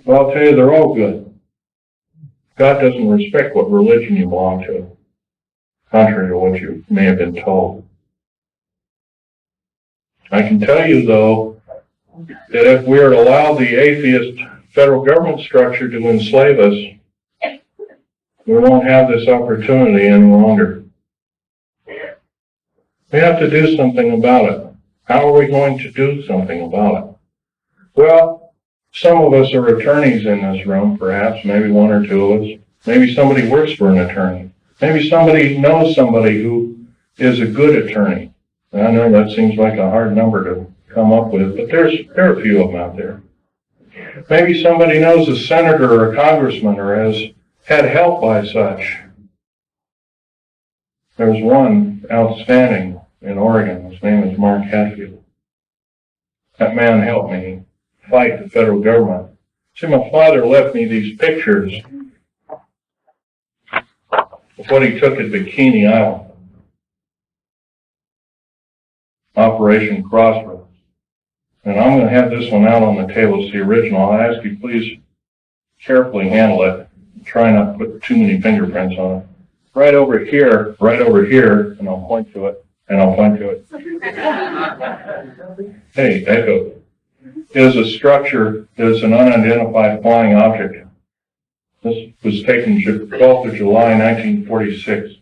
But I'll tell you, they're all good. God doesn't respect what religion you belong to, contrary to what you may have been told. I can tell you, though, that if we are to allow the atheist federal government structure to enslave us, We won't have this opportunity any longer. We have to do something about it. How are we going to do something about it? Well, some of us are attorneys in this room, perhaps, maybe one or two of us. Maybe somebody works for an attorney. Maybe somebody knows somebody who is a good attorney. And I know that seems like a hard number to come up with, but there are a few of them out there. Maybe somebody knows a senator or a congressman or has had help by such. There's one outstanding in Oregon. His name is Mark Hatfield. That man helped me fight the federal government. See, my father left me these pictures of what he took at Bikini Island. Operation Crossroads. And I'm going to have this one out on the table. It's the original. I ask you please carefully handle it. Try not to put too many fingerprints on it. Right over here, and I'll point to it, and I'll point to it. Hey, echo. Is a structure that is an unidentified flying object. This was taken 12th of July, 1946.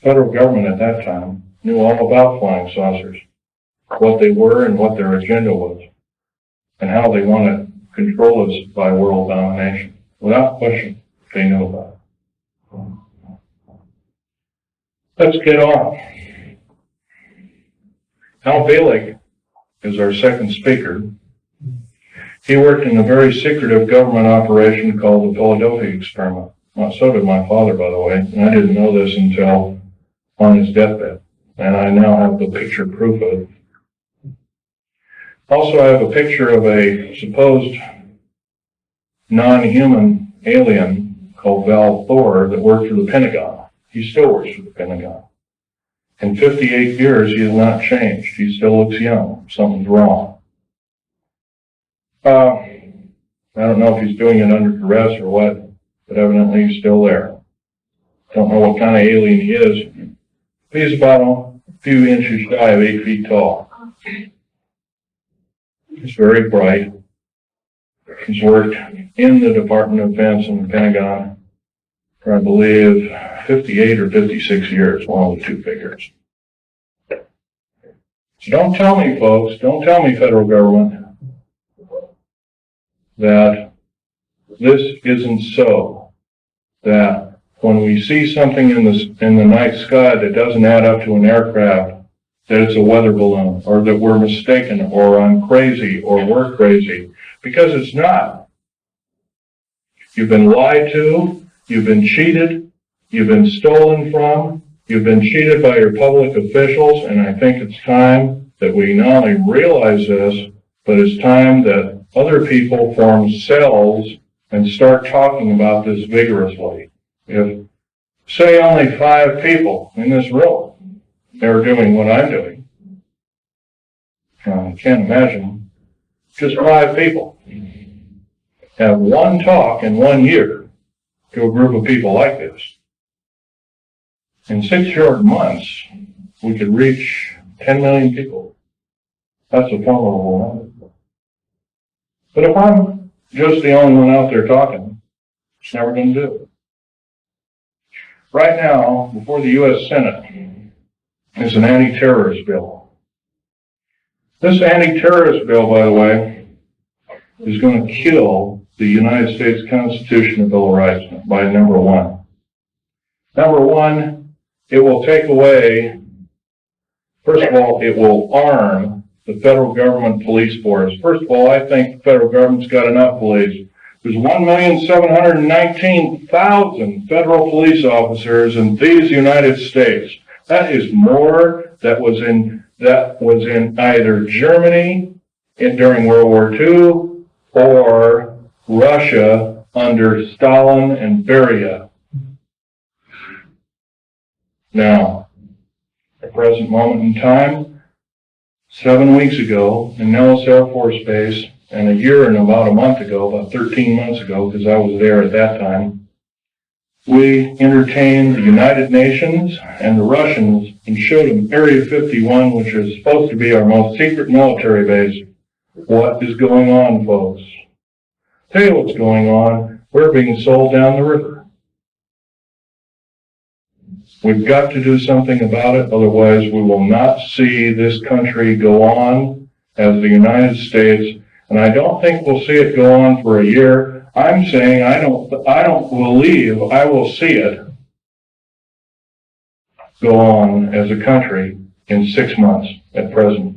Federal government at that time knew all about flying saucers, what they were and what their agenda was, and how they want to control us by world domination. Without question, they knew about it. Let's get on. Al Balik is our second speaker. He worked in a very secretive government operation called the Philadelphia experiment. Well, so did my father, by the way, and I didn't know this until on his deathbed, and I now have the picture proof of it. Also, I have a picture of a supposed non-human alien called Val Thor that worked for the Pentagon. He still works for the Pentagon. In 58 years, he has not changed. He still looks young. Something's wrong. I don't know if he's doing it under duress or what, but evidently he's still there. Don't know what kind of alien he is. He's about a few inches shy of 8 feet tall. He's very bright. He's worked in the Department of Defense and the Pentagon for, I believe, 58 or 56 years, one of the two figures. So don't tell me, folks, don't tell me, federal government, that this isn't so. That when we see something in the night sky that doesn't add up to an aircraft, that it's a weather balloon, or that we're mistaken, or I'm crazy, or we're crazy, because it's not. You've been lied to, you've been cheated, you've been stolen from, you've been cheated by your public officials, and I think it's time that we not only realize this, but it's time that other people form cells and start talking about this vigorously. If, say, only 5 people in this room are doing what I'm doing, I can't imagine just 5 people have one talk in 1 year to a group of people like this. In 6 short months, we could reach 10 million people. That's a formidable number. But if I'm just the only one out there talking, it's never going to do it. Right now, before the U.S. Senate, is an anti-terrorist bill. This anti-terrorist bill, by the way, is going to kill the United States Constitution and Bill of Rights by number 1. Number 1, it will take away, first of all, it will arm the federal government police force. First of all, I think the federal government's got enough police. There's 1,719,000 federal police officers in these United States. That is more that was in either Germany during World War II or Russia under Stalin and Beria. Now, at the present moment in time, 7 weeks ago in Nellis Air Force Base, and a year and about a month ago, about 13 months ago, because I was there at that time, we entertained the United Nations and the Russians and showed them Area 51, which is supposed to be our most secret military base. What is going on, folks? Tell you what's going on. we're being sold down the river. We've got to do something about it, otherwise we will not see this country go on as the United States, and I don't think we'll see it go on for a year. I'm saying I don't believe I will see it go on as a country in 6 months at present.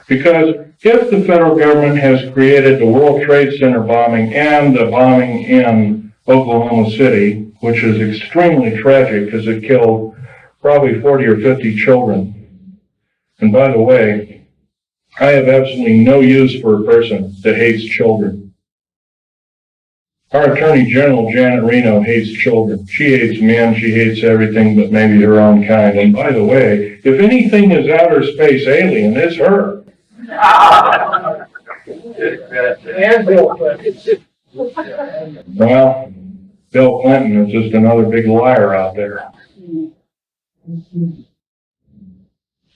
Because if the federal government has created the World Trade Center bombing and the bombing in Oklahoma City, which is extremely tragic because it killed probably 40 or 50 children. And by the way, I have absolutely no use for a person that hates children. Our Attorney General, Janet Reno, hates children. She hates men, she hates everything but maybe her own kind. And by the way, if anything is outer space alien, it's her. And Bill Clinton. Well, Bill Clinton is just another big liar out there.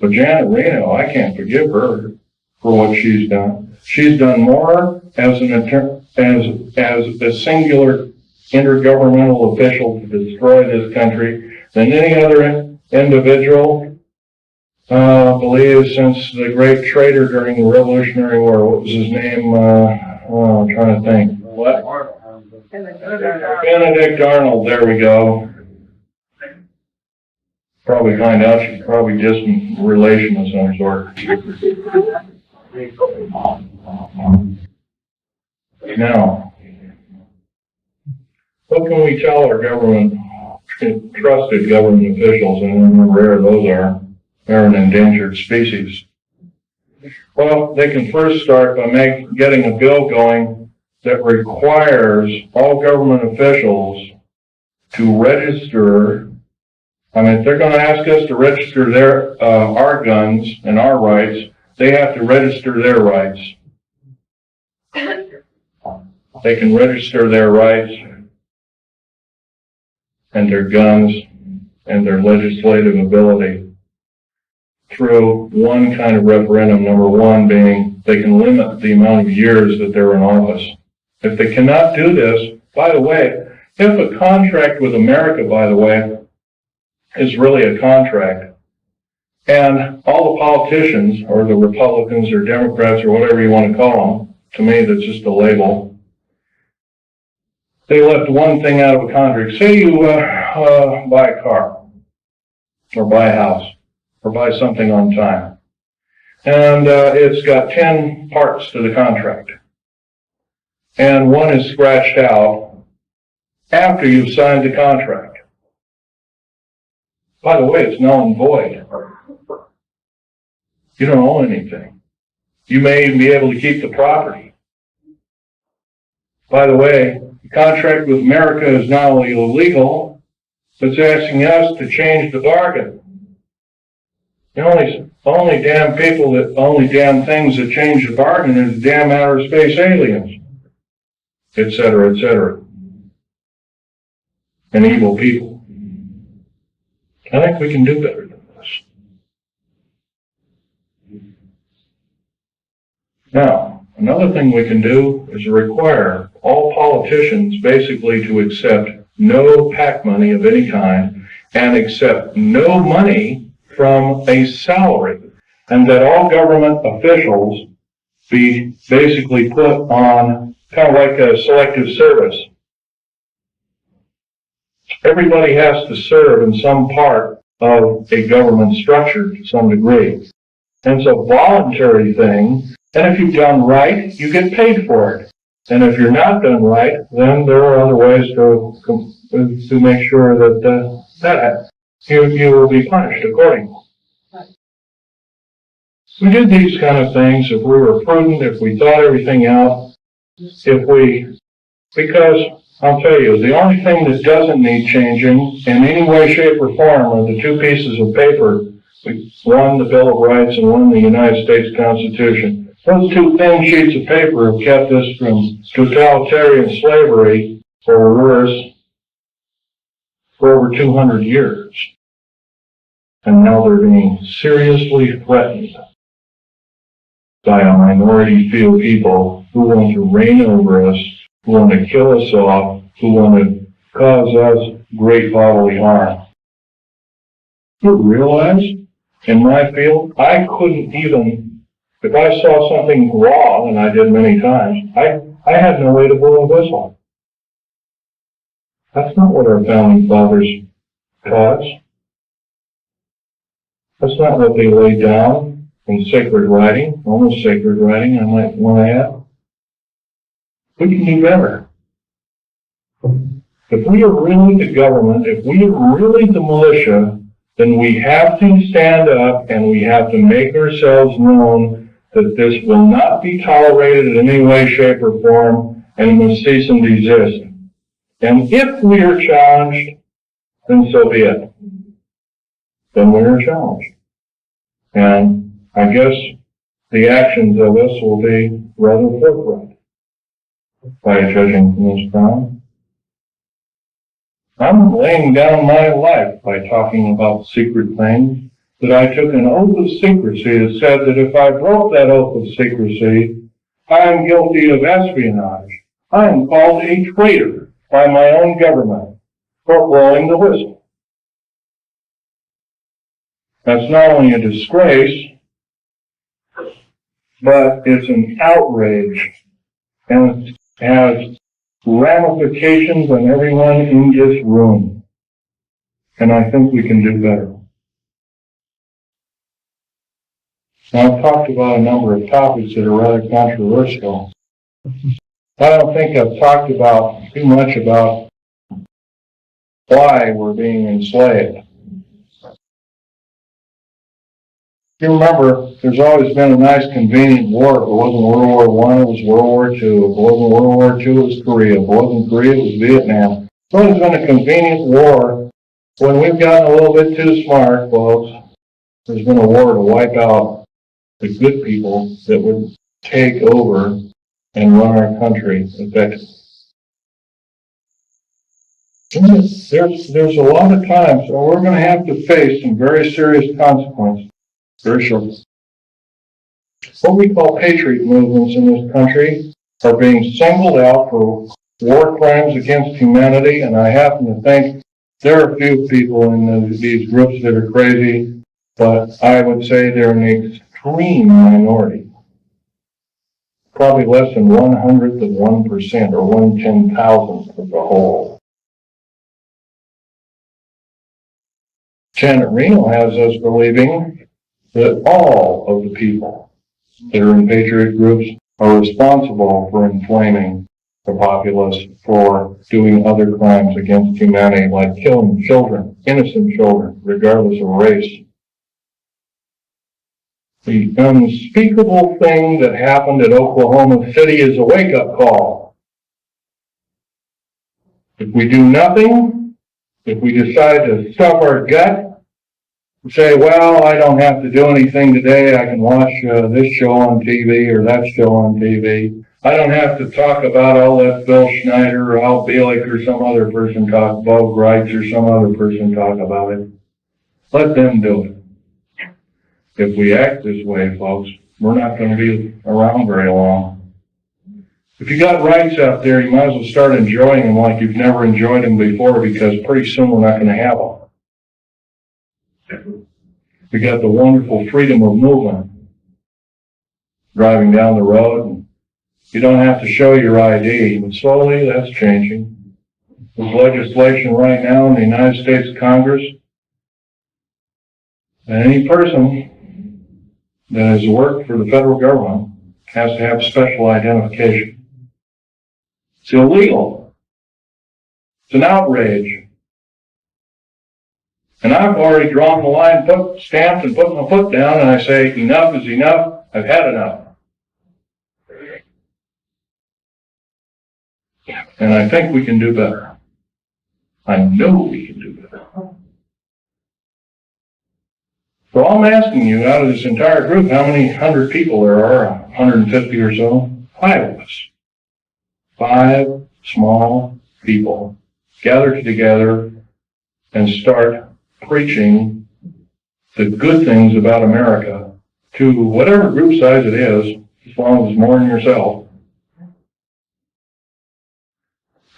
But Janet Reno, I can't forgive her for what she's done. She's done more as a singular intergovernmental official to destroy this country than any other individual, I believe, since the great traitor during the Revolutionary War. What was his name? I'm trying to think. What? Benedict Arnold. There we go. Probably find out she's probably distant relation of some sort. Now, what can we tell our government, trusted government officials, and how rare those are? They're an endangered species. Well, they can first start by getting a bill going that requires all government officials to register. I mean, if they're going to ask us to register our guns and our rights, they have to register their rights. They can register their rights and their guns and their legislative ability through one kind of referendum, number one being they can limit the amount of years that they're in office. If they cannot do this, by the way, if a contract with America, by the way, is really a contract, and all the politicians, or the Republicans or Democrats or whatever you want to call them, to me that's just a label, they left one thing out of a contract. Say you buy a car, or buy a house, or buy something on time. And it's got 10 parts to the contract. And one is scratched out after you've signed the contract. By the way, it's null and void. You don't own anything. You may even be able to keep the property. By the way, the contract with America is not only illegal, but it's asking us to change the bargain. The only damn people that, only damn things that change the bargain is damn outer space aliens, et cetera, and evil people. I think we can do better than this. Now, another thing we can do is require all politicians basically to accept no PAC money of any kind and accept no money from a salary, and that all government officials be basically put on kind of like a selective service. Everybody has to serve in some part of a government structure to some degree. And it's a voluntary thing, and if you've done right, you get paid for it. And if you're not done right, then there are other ways to make sure that you will be punished accordingly. We did these kind of things if we were prudent, if we thought everything out, because I'll tell you, the only thing that doesn't need changing in any way, shape, or form are the two pieces of paper, one the Bill of Rights and one the United States Constitution. Those two thin sheets of paper have kept us from totalitarian slavery, or worse, for over 200 years. And now they're being seriously threatened by a minority few people who want to reign over us who want to kill us off, who want to cause us great bodily harm. You realize, in my field, I couldn't even, if I saw something wrong, and I did many times, I had no way to blow a whistle. That's not what our founding fathers taught us. That's not what they laid down in sacred writing, almost sacred writing, I might want to add. We can do better. If we are really the government, if we are really the militia, then we have to stand up and we have to make ourselves known that this will not be tolerated in any way, shape, or form, and must cease and desist. And if we are challenged, then so be it. Then we are challenged. And I guess the actions of us will be rather forthright by judging from this time. I'm laying down my life by talking about secret things, that I took an oath of secrecy that said that if I broke that oath of secrecy, I am guilty of espionage. I am called a traitor by my own government for blowing the whistle. That's not only a disgrace, but it's an outrage, and it has ramifications on everyone in this room. And I think we can do better. Now, I've talked about a number of topics that are rather controversial. I don't think I've talked about too much about why we're being enslaved. You remember, there's always been a nice convenient war. If it wasn't World War I, it was World War II. If it wasn't World War II, it was Korea. If it wasn't Korea, it was Vietnam. There's always been a convenient war. When we've gotten a little bit too smart, folks, there's been a war to wipe out the good people that would take over and run our country effectively. There's a lot of times where we're going to have to face some very serious consequences. Very short. What we call patriot movements in this country are being singled out for war crimes against humanity, and I happen to think there are a few people in these groups that are crazy, but I would say they're an extreme minority. Probably less than 1/100th of 1% or 1/10,000th of the whole. Janet Reno has us believing that all of the people that are in patriot groups are responsible for inflaming the populace, for doing other crimes against humanity, like killing children, innocent children, regardless of race. The unspeakable thing that happened at Oklahoma City is a wake-up call. If we do nothing, if we decide to stuff our gut, say, well, I don't have to do anything today. I can watch this show on TV or that show on TV. I don't have to talk about, I'll let Bill Schneider or Al Bielek or some other person talk, Bo Greitz or some other person talk about it. Let them do it. If we act this way, folks, we're not going to be around very long. If you got rights out there, you might as well start enjoying them like you've never enjoyed them before, because pretty soon we're not going to have them. We got the wonderful freedom of movement. Driving down the road, and you don't have to show your ID, but slowly that's changing. There's legislation right now in the United States Congress that any person that has worked for the federal government has to have special identification. It's illegal. It's an outrage. And I've already drawn the line, stamped and put my foot down, and I say, enough is enough. I've had enough. And I think we can do better. I know we can do better. So I'm asking you, out of this entire group, how many 100 people there are? 150 or so? 5 of us. 5 small people gathered together and start preaching the good things about America to whatever group size it is, as long as it's more than yourself.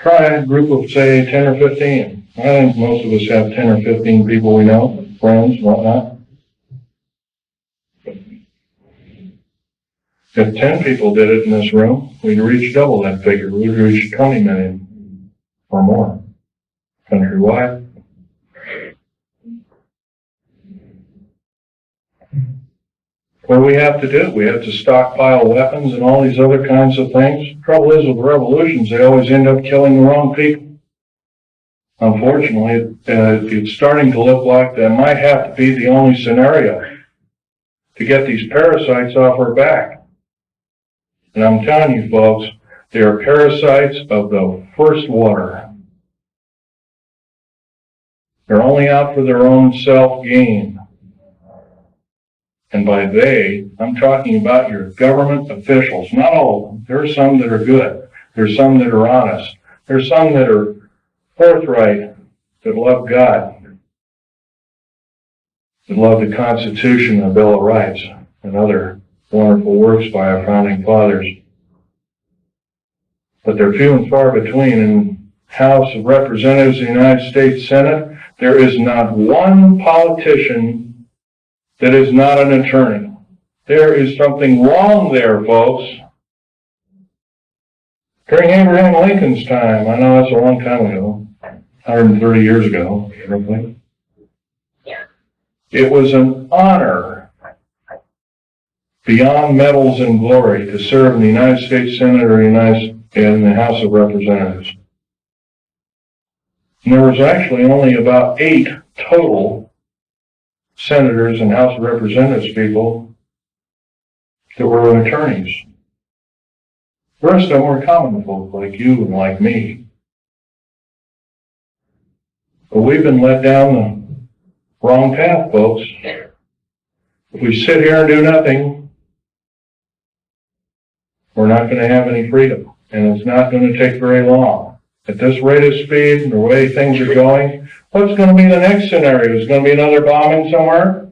Try a group of, say, 10 or 15. I think most of us have 10 or 15 people we know, friends, whatnot. If 10 people did it in this room, we'd reach double that figure. We'd reach 20 million or more countrywide. What do we have to do? We have to stockpile weapons and all these other kinds of things. The trouble is with revolutions, they always end up killing the wrong people. Unfortunately, it's starting to look like that might have to be the only scenario to get these parasites off our back. And I'm telling you folks, they are parasites of the first water. They're only out for their own self-gain. And by they, I'm talking about your government officials. Not all of them. There are some that are good. There's some that are honest. There's some that are forthright, that love God, that love the Constitution and the Bill of Rights, and other wonderful works by our founding fathers. But they're few and far between. In House of Representatives of the United States Senate, there is not one politician that is not an attorney. There is something wrong there, folks. During Abraham Lincoln's time, I know that's a long time ago, 130 years ago, roughly, it was an honor beyond medals and glory to serve in the United States Senate or in the House of Representatives. And there was actually only about 8 total senators and House of Representatives people that were attorneys. The rest of them were common folk like you and like me. But we've been led down the wrong path, folks. If we sit here and do nothing, we're not going to have any freedom. And it's not going to take very long. At this rate of speed and the way things are going, what's going to be the next scenario? Is going to be another bombing somewhere?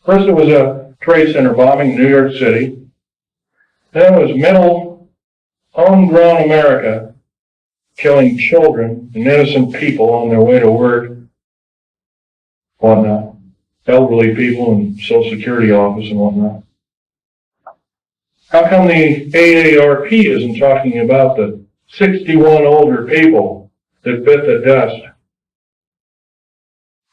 First it was a trade center bombing in New York City. Then it was middle, homegrown America killing children and innocent people on their way to work, whatnot. Elderly people in Social Security office and whatnot. How come the AARP isn't talking about the 61 older people that bit the dust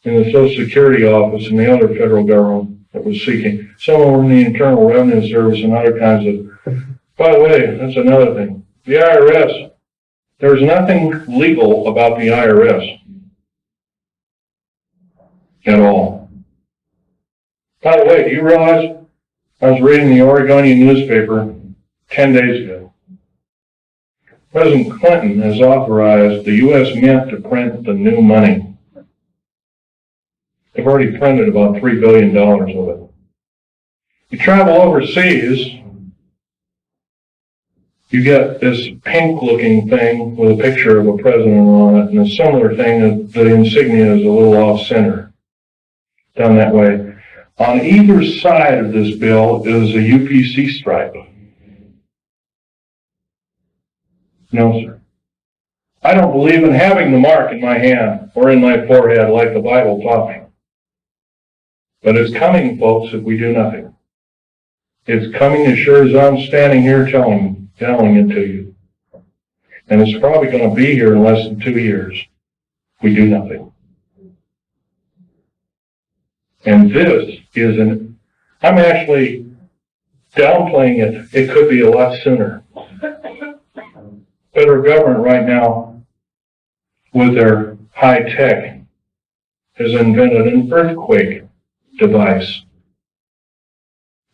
in the Social Security office and the other federal government that was seeking? Some were in the Internal Revenue Service and other kinds of... By the way, that's another thing. The IRS, there's nothing legal about the IRS at all. By the way, do you realize I was reading the Oregonian newspaper 10 days ago. President Clinton has authorized the U.S. Mint to print the new money. They've already printed about $3 billion of it. You travel overseas, you get this pink-looking thing with a picture of a president on it, and a similar thing that the insignia is a little off-center, down that way. On either side of this bill is a UPC stripe. No, sir. I don't believe in having the mark in my hand or in my forehead like the Bible taught me. But it's coming, folks, if we do nothing. It's coming as sure as I'm standing here telling it to you. And it's probably going to be here in less than 2 years. We do nothing. And this is I'm actually downplaying it. It could be a lot sooner. Federal government right now, with their high tech, has invented an earthquake device.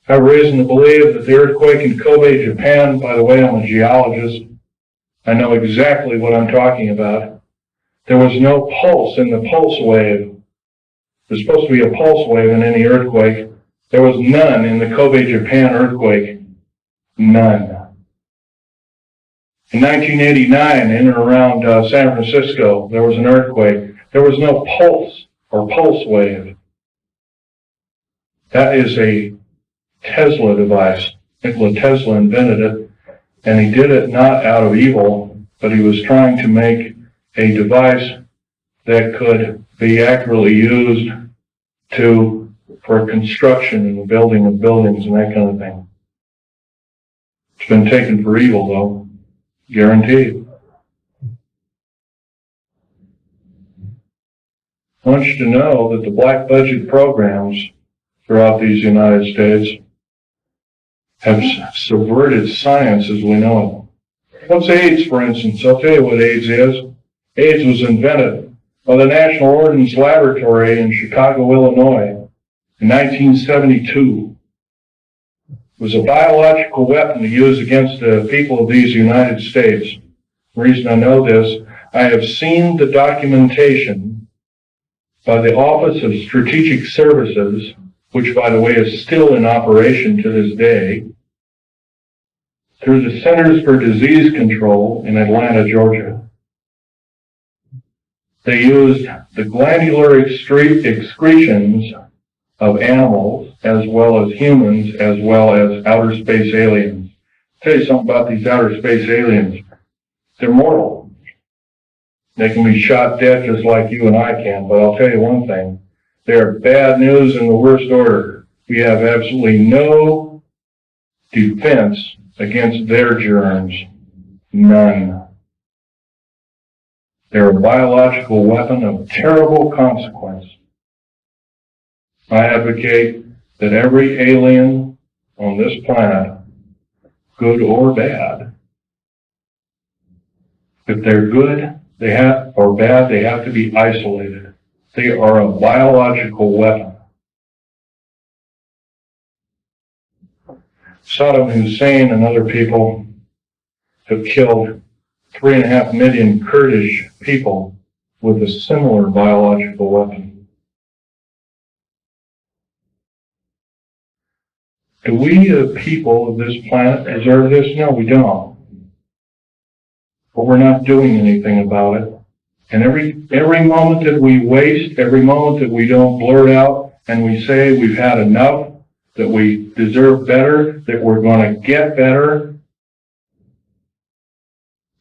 I have reason to believe that the earthquake in Kobe, Japan, by the way, I'm a geologist. I know exactly what I'm talking about. There was no pulse in the pulse wave. There's supposed to be a pulse wave in any earthquake. There was none in the Kobe, Japan earthquake. None. In 1989, in and around San Francisco, there was an earthquake. There was no pulse or pulse wave. That is a Tesla device. Nikola Tesla invented it, and he did it not out of evil but he was trying to make a device that could be accurately used for construction and the building of buildings and that kind of thing. It's been taken for evil, though, guaranteed. I want you to know that the black budget programs throughout these United States have subverted science as we know it. What's AIDS, for instance? I'll tell you what AIDS is. AIDS was invented by the National Ordnance Laboratory in Chicago, Illinois in 1972. It was a biological weapon to use against the people of these United States. The reason I know this, I have seen the documentation by the Office of Strategic Services, which, by the way, is still in operation to this day, through the Centers for Disease Control in Atlanta, Georgia. They used the glandular excretions of animals, as well as humans, as well as outer space aliens. I'll tell you something about these outer space aliens. They're mortal. They can be shot dead just like you and I can, but I'll tell you one thing. They're bad news in the worst order. We have absolutely no defense against their germs. None. They're a biological weapon of terrible consequence. I advocate that every alien on this planet, good or bad, if they're good, or bad, they have to be isolated. They are a biological weapon. Saddam Hussein and other people have killed 3.5 million Kurdish people with a similar biological weapon. Do we, the people of this planet, deserve this? No, we don't. But we're not doing anything about it. And every moment that we waste, every moment that we don't blurt out and we say we've had enough, that we deserve better, that we're going to get better,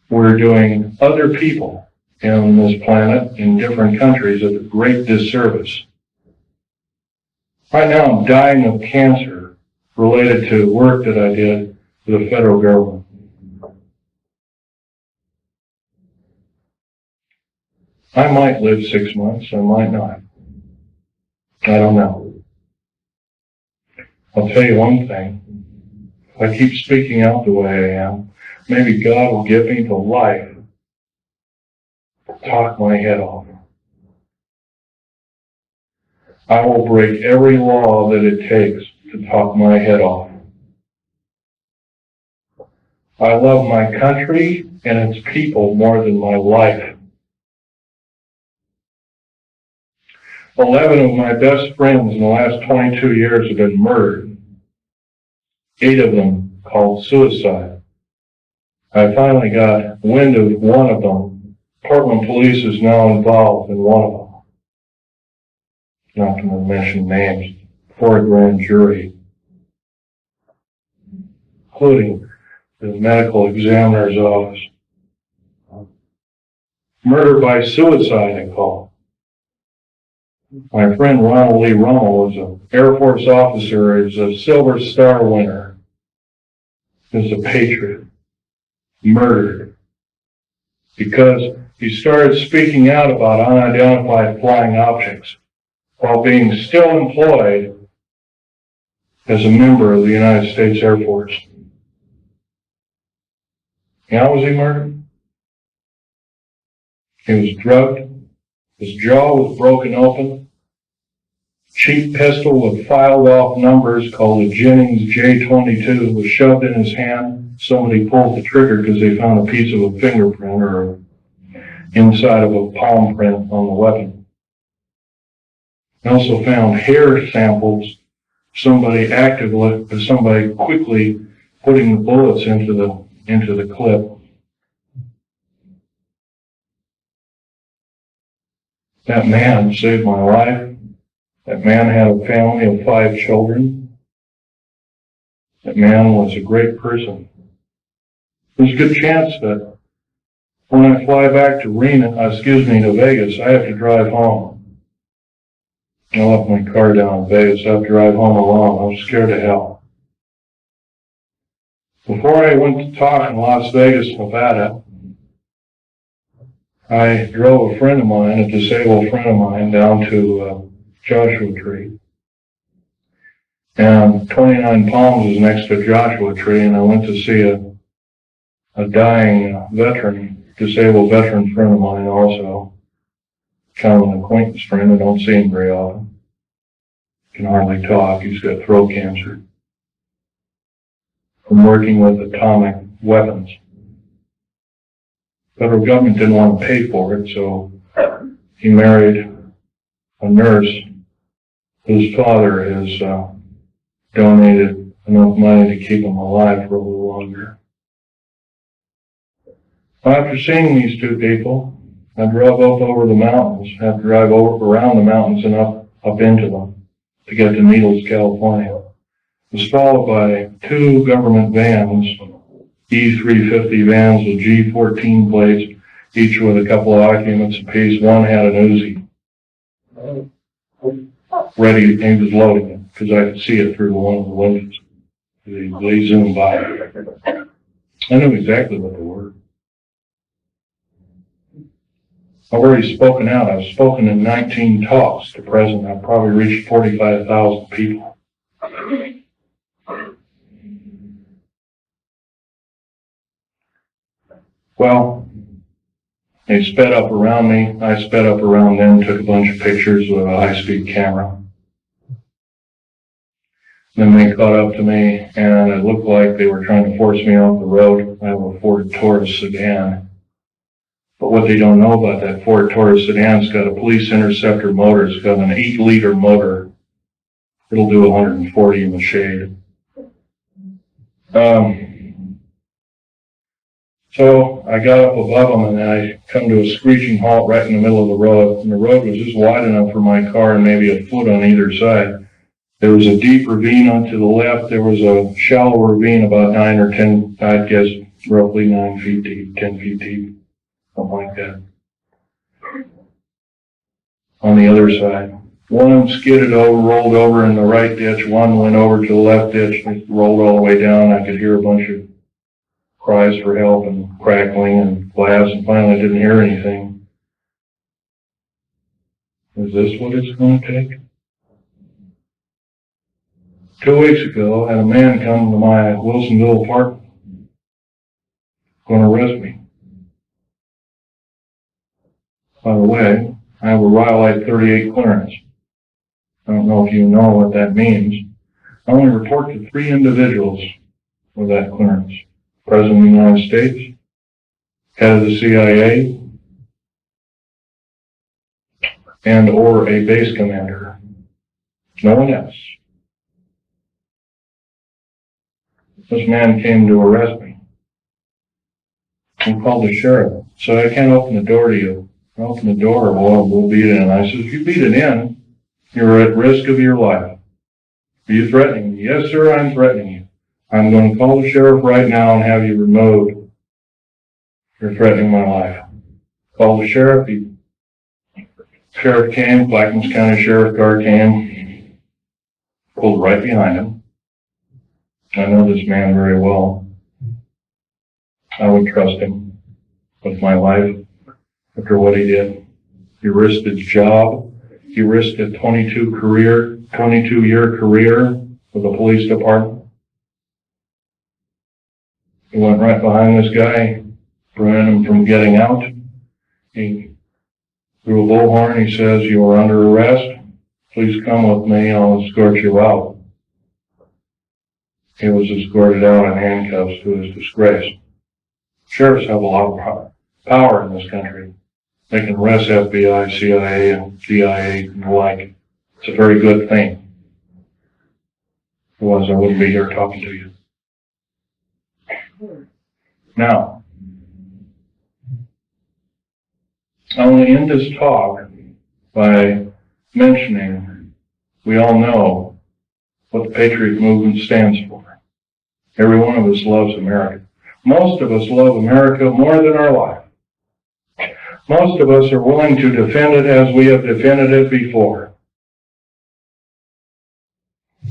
we're doing other people on this planet in different countries a great disservice. Right now I'm dying of cancer related to work that I did for the federal government. I might live 6 months, I might not. I don't know. I'll tell you one thing. If I keep speaking out the way I am, maybe God will give me the life to talk my head off. I will break every law that it takes to talk my head off. I love my country and its people more than my life. 11 of my best friends in the last 22 years have been murdered. 8 of them called suicide. I finally got wind of one of them. Portland police is now involved in one of them. Not going to mention names. For a grand jury, including the medical examiner's office. Murder by suicide, I call it. My friend Ronald Lee Rummel was an Air Force officer, is a Silver Star winner, is a patriot, murdered because he started speaking out about unidentified flying objects while being still employed as a member of the United States Air Force. How was he murdered? He was drugged. His jaw was broken open. Cheap pistol with filed off numbers called a Jennings J22 was shoved in his hand. Somebody pulled the trigger because they found a piece of a fingerprint or inside of a palm print on the weapon. They also found hair samples. Somebody quickly putting the bullets into the clip. That man saved my life. That man had a family of 5 children. That man was a great person. There's a good chance that When I fly back to to Vegas, I have to drive home. I left my car down in Vegas. I have to drive home alone. I was scared to hell. Before I went to talk in Las Vegas, Nevada, I drove a friend of mine, a disabled friend of mine, down to Joshua Tree. And 29 Palms is next to Joshua Tree, and I went to see a dying disabled veteran friend of mine also. Kind of an acquaintance friend. I don't see him very often. Can hardly talk. He's got throat cancer from working with atomic weapons. Federal government didn't want to pay for it, so he married a nurse whose father has donated enough money to keep him alive for a little longer. After seeing these two people, I drove up over the mountains. I had to drive around the mountains and up into them to get to Needles, California. It was followed by two government vans, E350 vans with G14 plates, each with a couple of occupants apiece. One had an Uzi. Ready, he was loading it, because I could see it through one of the windows. They zoomed by. I knew exactly what they were. I've already spoken out. I've spoken in 19 talks to present. I've probably reached 45,000 people. Well, they sped up around me. I sped up around them, took a bunch of pictures with a high-speed camera. Then they caught up to me, and it looked like they were trying to force me off the road. I have a Ford Taurus sedan. But what they don't know about that Ford Taurus sedan's got a police interceptor motor. It's got an 8-liter motor. It'll do 140 in the shade. So I got up above them, and I come to a screeching halt right in the middle of the road. And the road was just wide enough for my car and maybe a foot on either side. There was a deep ravine on to the left. There was a shallow ravine about 9 or 10, I'd guess roughly 9 feet deep, 10 feet deep, something like that. On the other side. One skidded over, rolled over in the right ditch. One went over to the left ditch and rolled all the way down. I could hear a bunch of cries for help and crackling and glass, and finally I didn't hear anything. Is this what it's going to take? 2 weeks ago, I had a man come to my Wilsonville apartment, going to arrest me. By the way, I have a Rhyolite 38 clearance. I don't know if you know what that means. I only report to 3 individuals with that clearance. President of the United States, head of the CIA, and or a base commander. No one else. This man came to arrest me. He called the sheriff. So I can't open the door to you. I open the door, well, we'll beat it in. I said, if you beat it in, you're at risk of your life. Are you threatening me? Yes, sir, I'm threatening you. I'm going to call the sheriff right now and have you removed. You're threatening my life. Call the sheriff. Sheriff came, Plaquemines County Sheriff car came, pulled right behind him. I know this man very well. I would trust him with my life after what he did. He risked his job. He risked a 22-year career with the police department. He went right behind this guy, prevented him from getting out. He threw a bullhorn. He says, you are under arrest. Please come with me. I'll escort you out. He was escorted out in handcuffs to his disgrace. Sheriffs have a lot of power in this country. They can arrest FBI, CIA, and DIA and the like. It's a very good thing. Otherwise, I wouldn't be here talking to you. Now, I want to end this talk by mentioning we all know what the Patriot Movement stands for. Every one of us loves America. Most of us love America more than our life. Most of us are willing to defend it as we have defended it before.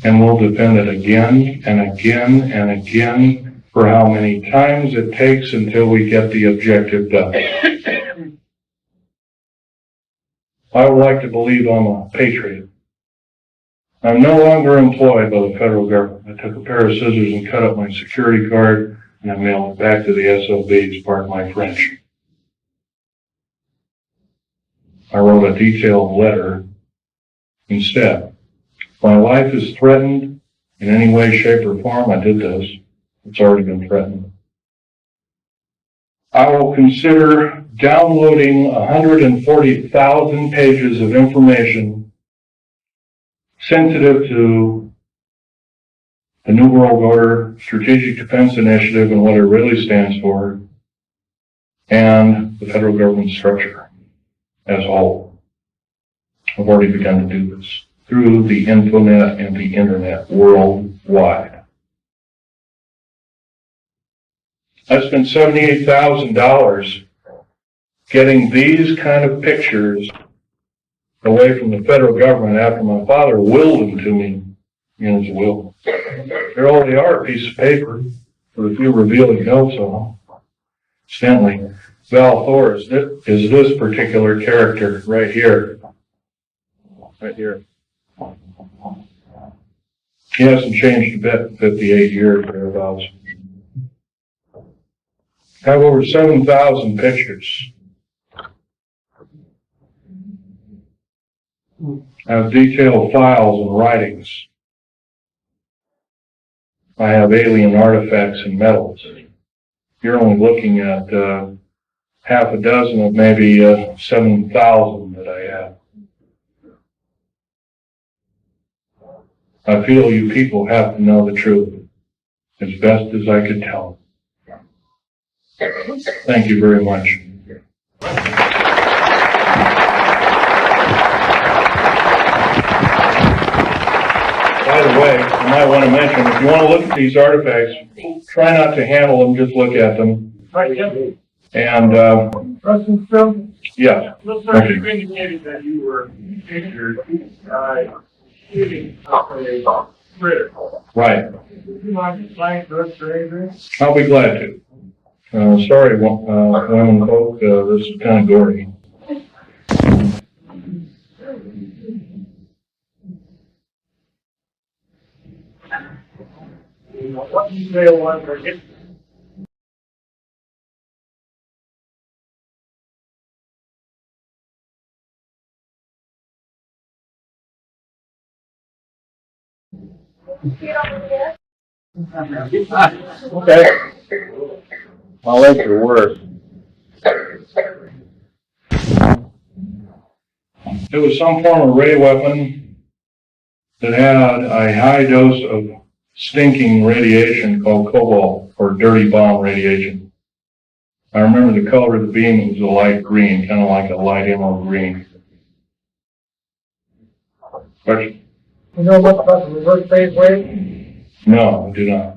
And we'll defend it again and again and again for how many times it takes until we get the objective done. I would like to believe I'm a patriot. I'm no longer employed by the federal government. I took a pair of scissors and cut up my security card and I mailed it back to the SOBs, pardon my French. I wrote a detailed letter instead. If my life is threatened in any way, shape, or form, I did this. It's already been threatened. I will consider downloading 140,000 pages of information sensitive to the New World Order, Strategic Defense Initiative, and what it really stands for, and the federal government structure as a whole. I've already begun to do this through the Infonet and the Internet worldwide. I spent $78,000 getting these kind of pictures away from the federal government after my father willed them to me in his will. There only are a piece of paper with a few revealing notes on them. Incidentally, Val Thor is this particular character right here. Right here. He hasn't changed a bit in 58 years thereabouts. I have over 7,000 pictures. I have detailed files and writings. I have alien artifacts and metals. You're only looking at half a dozen of maybe 7,000 that I have. I feel you people have to know the truth as best as I could tell. Thank you very much. By the way, I might want to mention, if you want to look at these artifacts, try not to handle them, just look at them. Right, yeah. And, Russell Stone? yeah. Looks like you indicated that you were injured by shooting up a critter. Right. Would you mind explaining to us your injury? I'll be glad to. Sorry, women folk, this is kind of gory. What detail was there? Okay. My legs are worse. It was some form of ray weapon that had a high dose of stinking radiation called cobalt, or dirty bomb radiation. I remember the color of the beam. It was a light green, kind of like a light emerald green. Question? You know what about the reverse phase wave? No, I do not.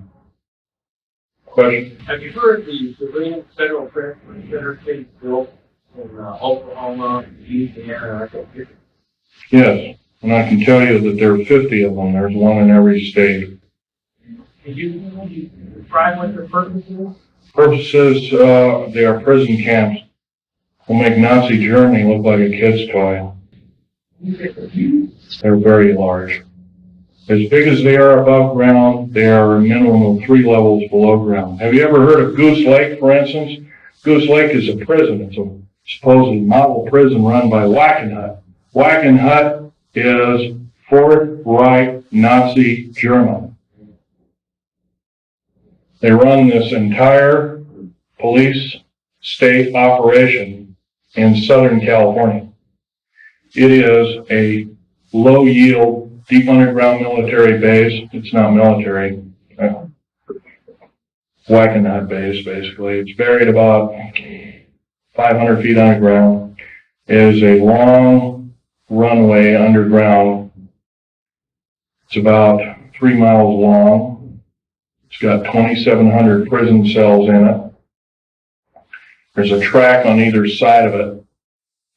Question? Have you heard the civilian federal transfer center case built in Oklahoma, Louisiana? Yes, and I can tell you that there are 50 of them. There's one in every state. Can you describe what their purpose is? Purposes, they are prison camps. Will make Nazi Germany look like a kid's toy. They're very large. As big as they are above ground, they are a minimum of 3 levels below ground. Have you ever heard of Goose Lake, for instance? Goose Lake is a prison. It's a supposed model prison run by Wackenhut. Wackenhut is Fourth Reich Nazi German. They run this entire police state operation in Southern California. It is a low-yield, deep underground military base. It's not military. Wackenhut base, basically. It's buried about 500 feet underground. It is a long runway underground. It's about 3 miles long. It's got 2,700 prison cells in it. There's a track on either side of it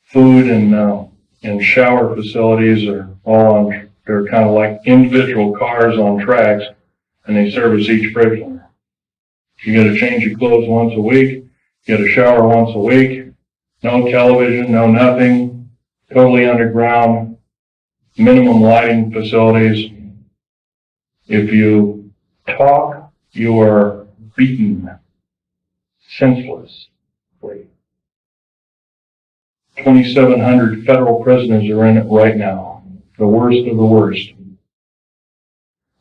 food and shower facilities are all on, they're kind of like individual cars on tracks, and they service each prisoner. You gotta change your clothes once a week, get a shower once a week, no television, no nothing, totally underground, minimum lighting facilities. If you talk, you are beaten senselessly. 2,700 federal prisoners are in it right now. The worst of the worst.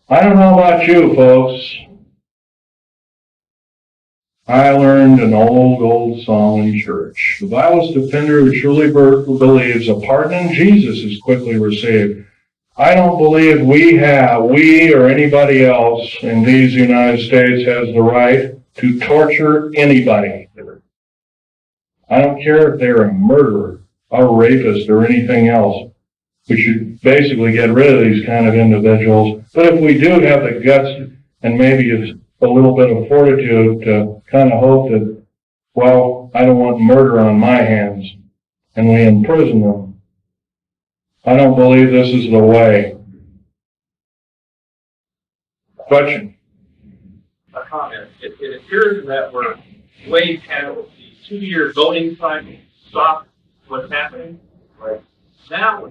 I don't know about you, folks. I learned an old song in church. The Bible's defender who truly believes a pardon in Jesus is quickly received. I don't believe we or anybody else in these United States has the right to torture anybody. I don't care if they're a murderer, a rapist, or anything else. We should basically get rid of these kind of individuals. But if we do have the guts and maybe a little bit of fortitude to kind of hope that, well, I don't want murder on my hands, and we imprison them, I don't believe this is the way. Question? A comment. It appears that we're way past the 2-year voting cycle. Stop what's happening right now.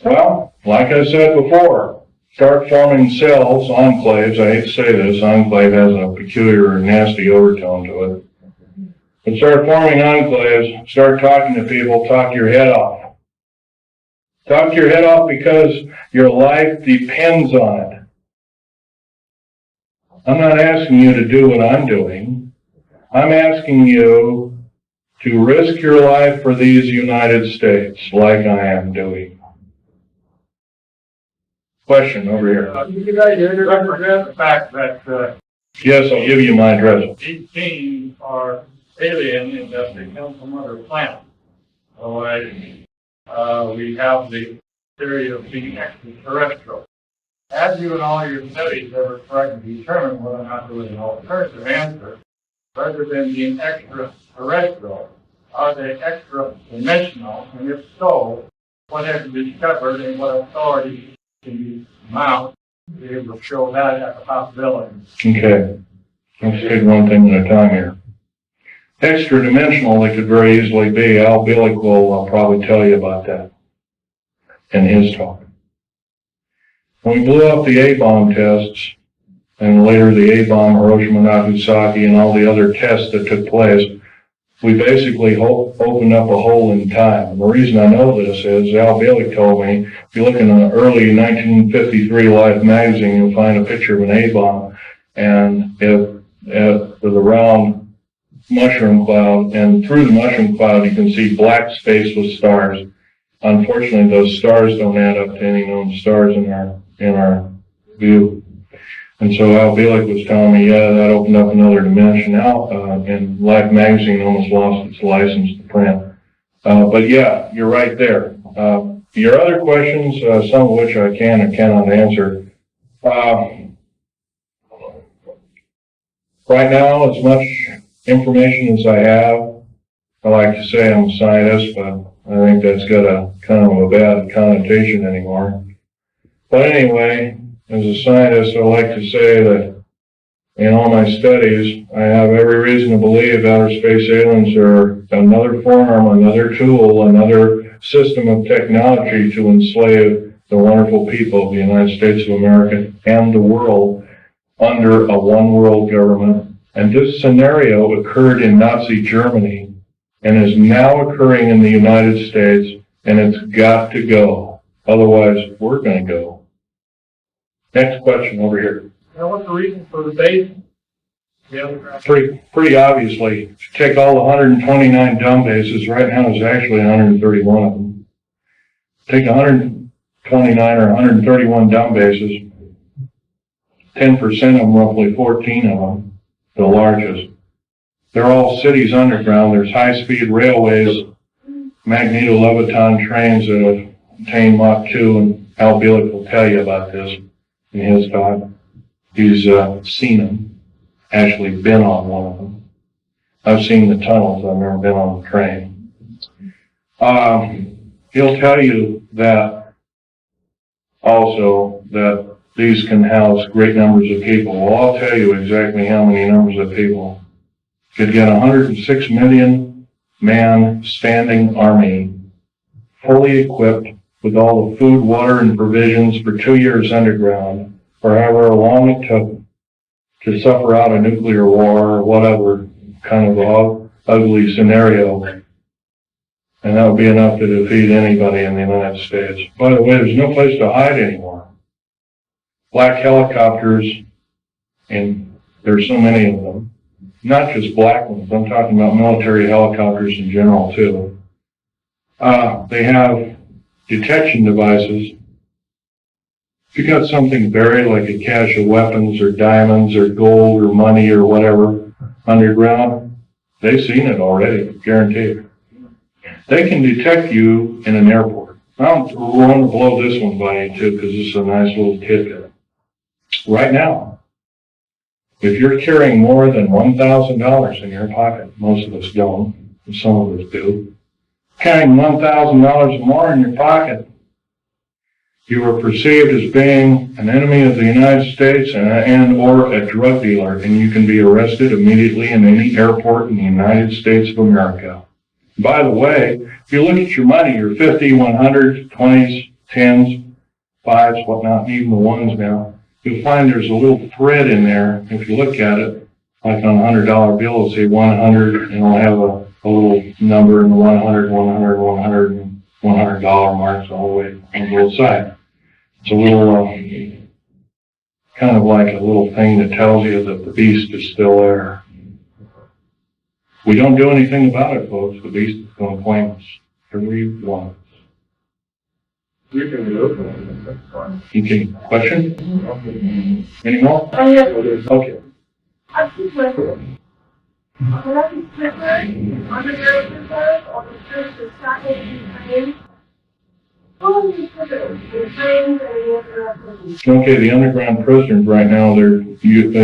Well, like I said before, start forming cells, enclaves. I hate to say this, enclave has a peculiar, nasty overtone to it. But start forming enclaves, start talking to people, talk your head off. Talk your head off because your life depends on it. I'm not asking you to do what I'm doing. I'm asking you to risk your life for these United States like I am doing. Question over here. You guys represent the fact that Yes, I'll give you my address. these beings are alien in that they come from other planets. So we have the theory of being extraterrestrial. Have you in all your studies ever tried to determine whether or not there was an alternative answer rather than being extraterrestrial? Are they extra-dimensional? And if so, what have you discovered and what authority can you mount to be able to show that as a possibility? Okay. Let's take one thing at a time here. Extra-dimensional, they could very easily be. Al Billick will probably tell you about that in his talk. When we blew up the A-bomb tests, and later the A-bomb, Hiroshima, Nagasaki, and all the other tests that took place, we basically opened up a hole in time. And the reason I know this is Al Billick told me, if you look in an early 1953 Life magazine, you'll find a picture of an A-bomb, and with a round mushroom cloud, and through the mushroom cloud you can see black space with stars. Unfortunately, those stars don't add up to any known stars in our view. And so Al Billick was telling me, yeah, that opened up another dimension. And Life magazine almost lost its license to print. But yeah, you're right there. Your other questions, some of which I can or cannot answer. Right now, as much information as I have, I like to say I'm a scientist, but I think that's got a kind of a bad connotation anymore. But anyway, as a scientist, I like to say that in all my studies, I have every reason to believe outer space aliens are another form, another tool, another system of technology to enslave the wonderful people of the United States of America and the world under a one-world government. And this scenario occurred in Nazi Germany and is now occurring in the United States, and it's got to go. Otherwise, we're going to go. Next question over here. Now, what's the reason for the base? Pretty obviously, if you take all the 129 dumb bases, right now there's actually 131 of them. Take 129 or 131 dumb bases, 10% of them, roughly 14 of them, the largest. They're all cities underground. There's high-speed railways, magneto-leviton trains that have attained Mach 2, and Al Billick will tell you about this in his talk. He's seen them, actually been on one of them. I've seen the tunnels, I've never been on the train. He'll tell you that also that these can house great numbers of people. Well, I'll tell you exactly how many numbers of people. Could get 106 million man standing army, fully equipped with all the food, water, and provisions for 2 years underground, or however long it took to suffer out a nuclear war or whatever kind of ugly scenario. And that would be enough to defeat anybody in the United States. By the way, there's no place to hide anymore. Black helicopters, and there's so many of them, not just black ones, I'm talking about military helicopters in general too. They have detection devices. If you got something buried like a cache of weapons or diamonds or gold or money or whatever underground, they've seen it already, guaranteed. They can detect you in an airport. I want to blow this one by you too, because this is a nice little tidbit. Right now, if you're carrying more than $1,000 in your pocket, most of us don't, and some of us do, carrying $1,000 or more in your pocket, you are perceived as being an enemy of the United States and or a drug dealer, and you can be arrested immediately in any airport in the United States of America. By the way, if you look at your money, your 50, 100, 20s, 10s, 5s, whatnot, and even the ones now, you'll find there's a little thread in there. If you look at it, like on a $100 bill, it'll say 100, and it'll have a little number in the 100, 100, 100, and $100 marks all the way on both sides. It's a little, kind of like a little thing that tells you that the beast is still there. We don't do anything about it, folks. The beast is going to claim us. Every one of us. You can do it. That's fine. Okay, question? Any more? Okay. I think like, would I be quicker, underground quicker, or the church is starting to train? What would be quicker, the trains or the underground prisoners? Okay, the underground prisoners right now, they're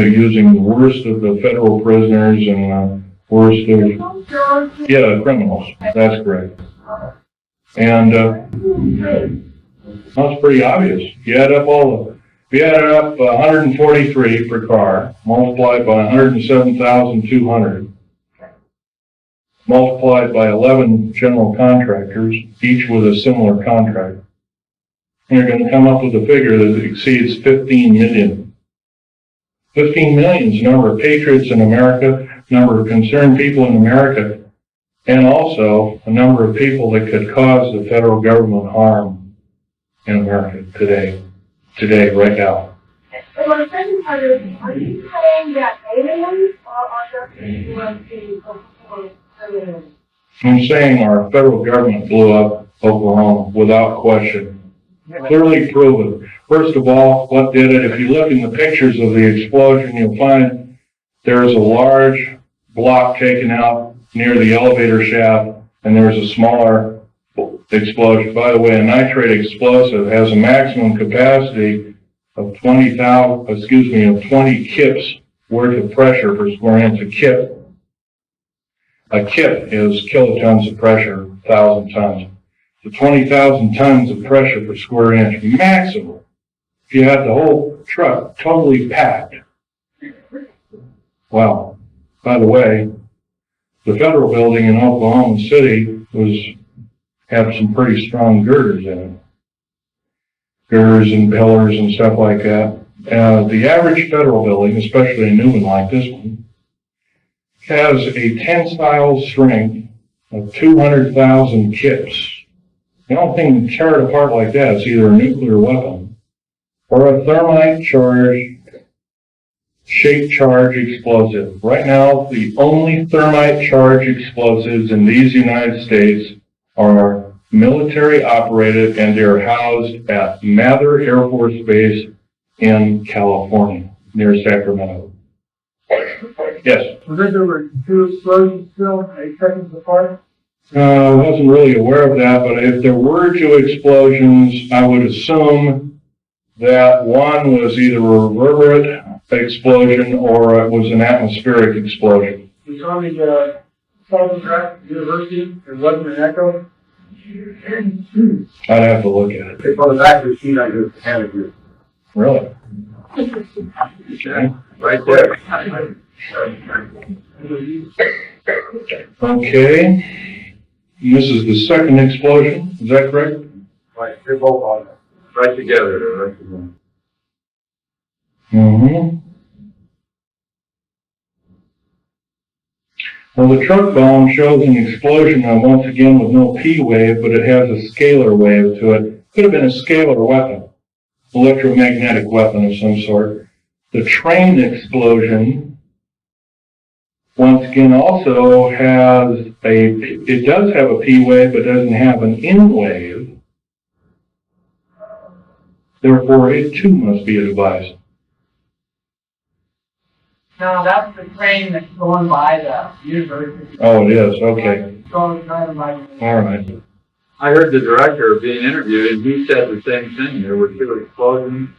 using the worst of the federal prisoners and worst of, yeah, criminals. That's correct. And that's pretty obvious. You add up if you add up 143 per car, multiplied by 107,200, multiplied by 11 general contractors, each with a similar contract, and you're going to come up with a figure that exceeds 15 million. 15 million is the number of patriots in America, number of concerned people in America, and also a number of people that could cause the federal government harm in America today, right now. And my second part is, are you saying that aliens are just USC aliens? I'm saying our federal government blew up Oklahoma without question. Clearly proven. First of all, what did it? If you look in the pictures of the explosion, you'll find there's a large block taken out near the elevator shaft, and there's a smaller explosion. By the way, a nitrate explosive has a maximum capacity of 20 kips worth of pressure per square inch. A kip is kilotons of pressure, 1,000 tons. So 20,000 tons of pressure per square inch, maximum. If you had the whole truck totally packed. Wow. By the way, the federal building in Oklahoma City had some pretty strong girders in it. Girders and pillars and stuff like that. The average federal building, especially a new one like this one, has a tensile strength of 200,000 kips. The only thing to tear it apart like that is either a nuclear weapon or a thermite charge, shape charge explosive. Right now, the only thermite charge explosives in these United States are military operated, and they're housed at Mather Air Force Base in California, near Sacramento. Yes? I think there were 2 explosions still, 8 seconds apart. I wasn't really aware of that, but if there were 2 explosions, I would assume that one was either a reverberant explosion or it was an atmospheric explosion. was on the Southern Track University. It wasn't an echo. I'd have to look at it. It's on the back of the sheet I just handed you. Really? Okay. Right there. Okay. And this is the second explosion, is that correct? Right, they're both on there. Right together. Right together. Mm-hmm. Well, the truck bomb shows an explosion, once again with no P wave, but it has a scalar wave to it. Could have been a scalar weapon, electromagnetic weapon of some sort. The train explosion, once again, also has it does have a P wave, but doesn't have an N wave. Therefore, it too must be a device. No, that's the train that's going by the university. Oh, it is, okay. Going by. All right. I heard the director being interviewed, and he said the same thing. There were two explosions,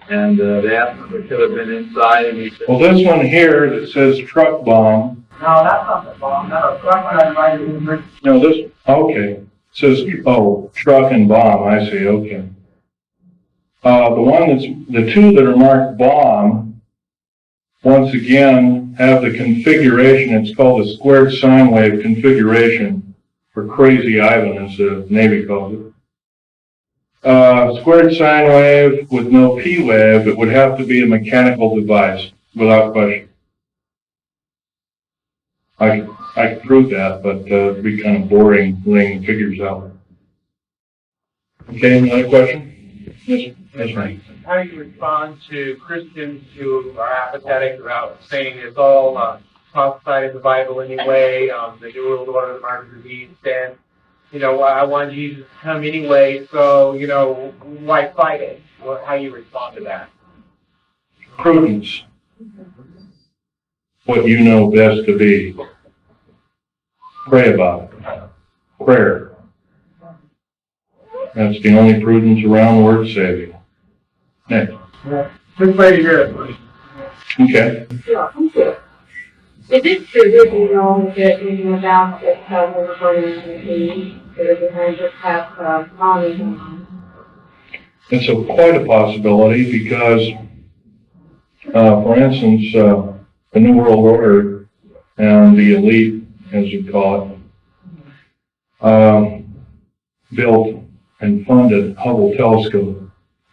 and they asked him if it could have been inside, and he said, Well, this one here that says truck bomb. No, that's not the bomb. That's a truck going by the university. No, this, okay. It says, oh, truck and bomb, I see, okay. The two that are marked bomb, once again, have the configuration, it's called a squared sine wave configuration, for Crazy Ivan, as the Navy calls it. Squared sine wave with no P wave, it would have to be a mechanical device, without question. I could prove that, but it'd be kind of boring laying figures out. Okay, another question? Yes, that's right. How do you respond to Christians who are apathetic about saying it's all prophesied in the Bible anyway, the New World Order, the mark of the beast, and, I want Jesus to come anyway, so, why fight it? How do you respond to that? Prudence. What you know best to be. Pray about it. Prayer. That's the only prudence around worth saving. Next. "Just wait to hear it." Okay. Yeah, thank you. Is it true that you know that you about that we're going to be that they just have bombings on? It's quite a possibility because, for instance, the New World Order and the elite, as you call it, built and funded Hubble telescope.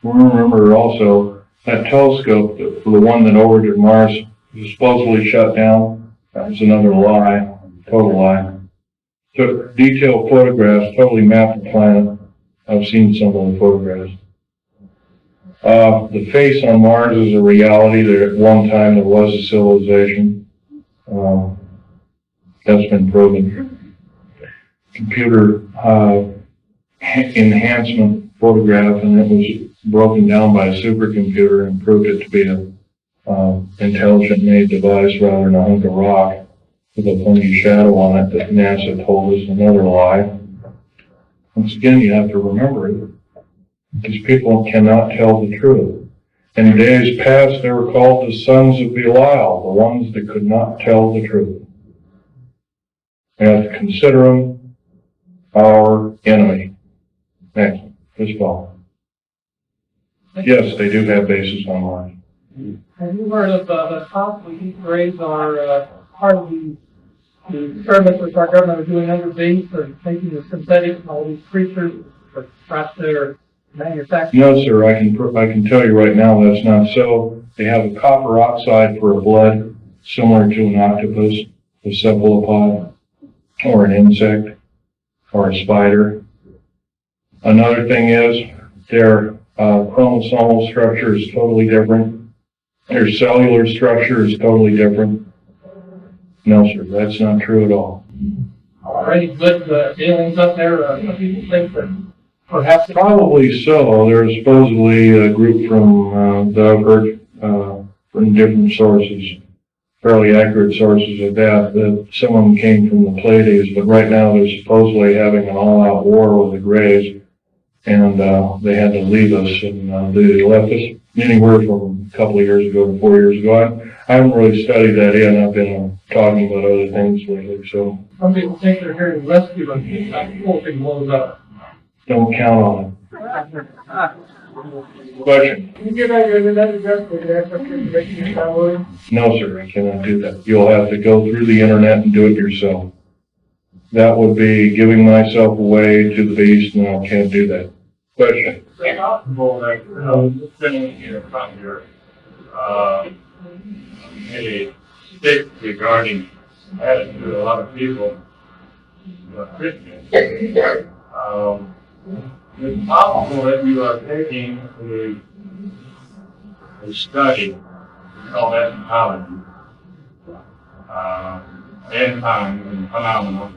Remember also that telescope, the one that orbited Mars, was supposedly shut down. That was another lie, total lie. Took detailed photographs, totally mapped the planet. I've seen some of the photographs. The face on Mars is a reality. There, at one time, there was a civilization. That's been proven. Computer enhancement photograph, and it was broken down by a supercomputer and proved it to be a intelligent-made device rather than a hunk of rock with a funky shadow on it that NASA told us, another lie. Once again, you have to remember it. These people cannot tell the truth. In days past, they were called the sons of Belial, the ones that could not tell the truth. We have to consider them our enemy. Next, this fall. Yes, they do have bases on Mars. Have you heard of the possible Easter eggs are part of the experiments which our government are doing overseas for taking the synthetic and all these creatures for perhaps their manufacturing? No, sir, I can tell you right now that's not so. They have a copper oxide for a blood, similar to an octopus, a cephalopod, or an insect, or a spider. Another thing is their chromosomal structure is totally different. Their cellular structure is totally different. No, sir, that's not true at all. Already put aliens up there, some people think that perhaps Probably so. There's supposedly a group from that I've heard from different sources, fairly accurate sources of that some of them came from the Pleiades, but right now they're supposedly having an all-out war with the Greys, and they had to leave us, and they left us anywhere from a couple of years ago to 4 years ago. I haven't really studied that in. I've been talking about other things lately, so Some people think they're here to rescue them, that whole thing blows up. don't count on it. Question? Can you give out your internet address for the extra information you're downloading? No, sir, I cannot do that. You'll have to go through the internet and do it yourself. That would be giving myself away to the beast, and I can't do that. Question? It's possible that, just sitting here in front of your, a stick regarding attitude of a lot of people, Christians. It's possible that you are taking a study called eschatology, end times and phenomena,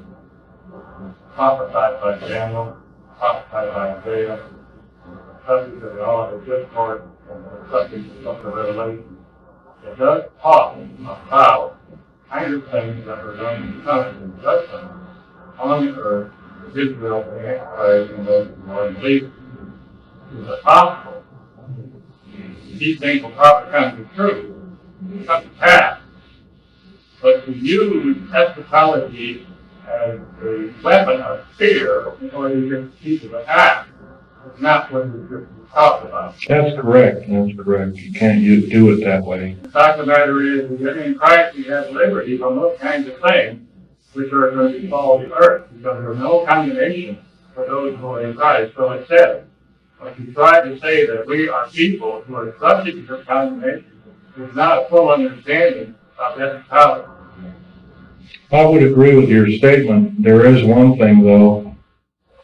prophesied by Daniel, prophesied by Isaiah, subject of the Olivet Discourse, and the subject of the Revelation. It does talk about kind of things that are going to come in judgment on the earth, Israel, the Antichrist, and those who are believers. Is it possible? These things will probably come to truth, come to pass. But to use eschatology as a weapon of fear in order to get people to act is not what the scripture talks about. That's correct. That's correct. You can't do it that way. The fact of the matter is that in Christ we have liberty from those kinds of things which are going to befall the earth, because there is no condemnation for those who are in Christ. So it says, when you try to say that we are people who are subject to condemnation, is not a full understanding of eschatology. I would agree with your statement. There is one thing, though.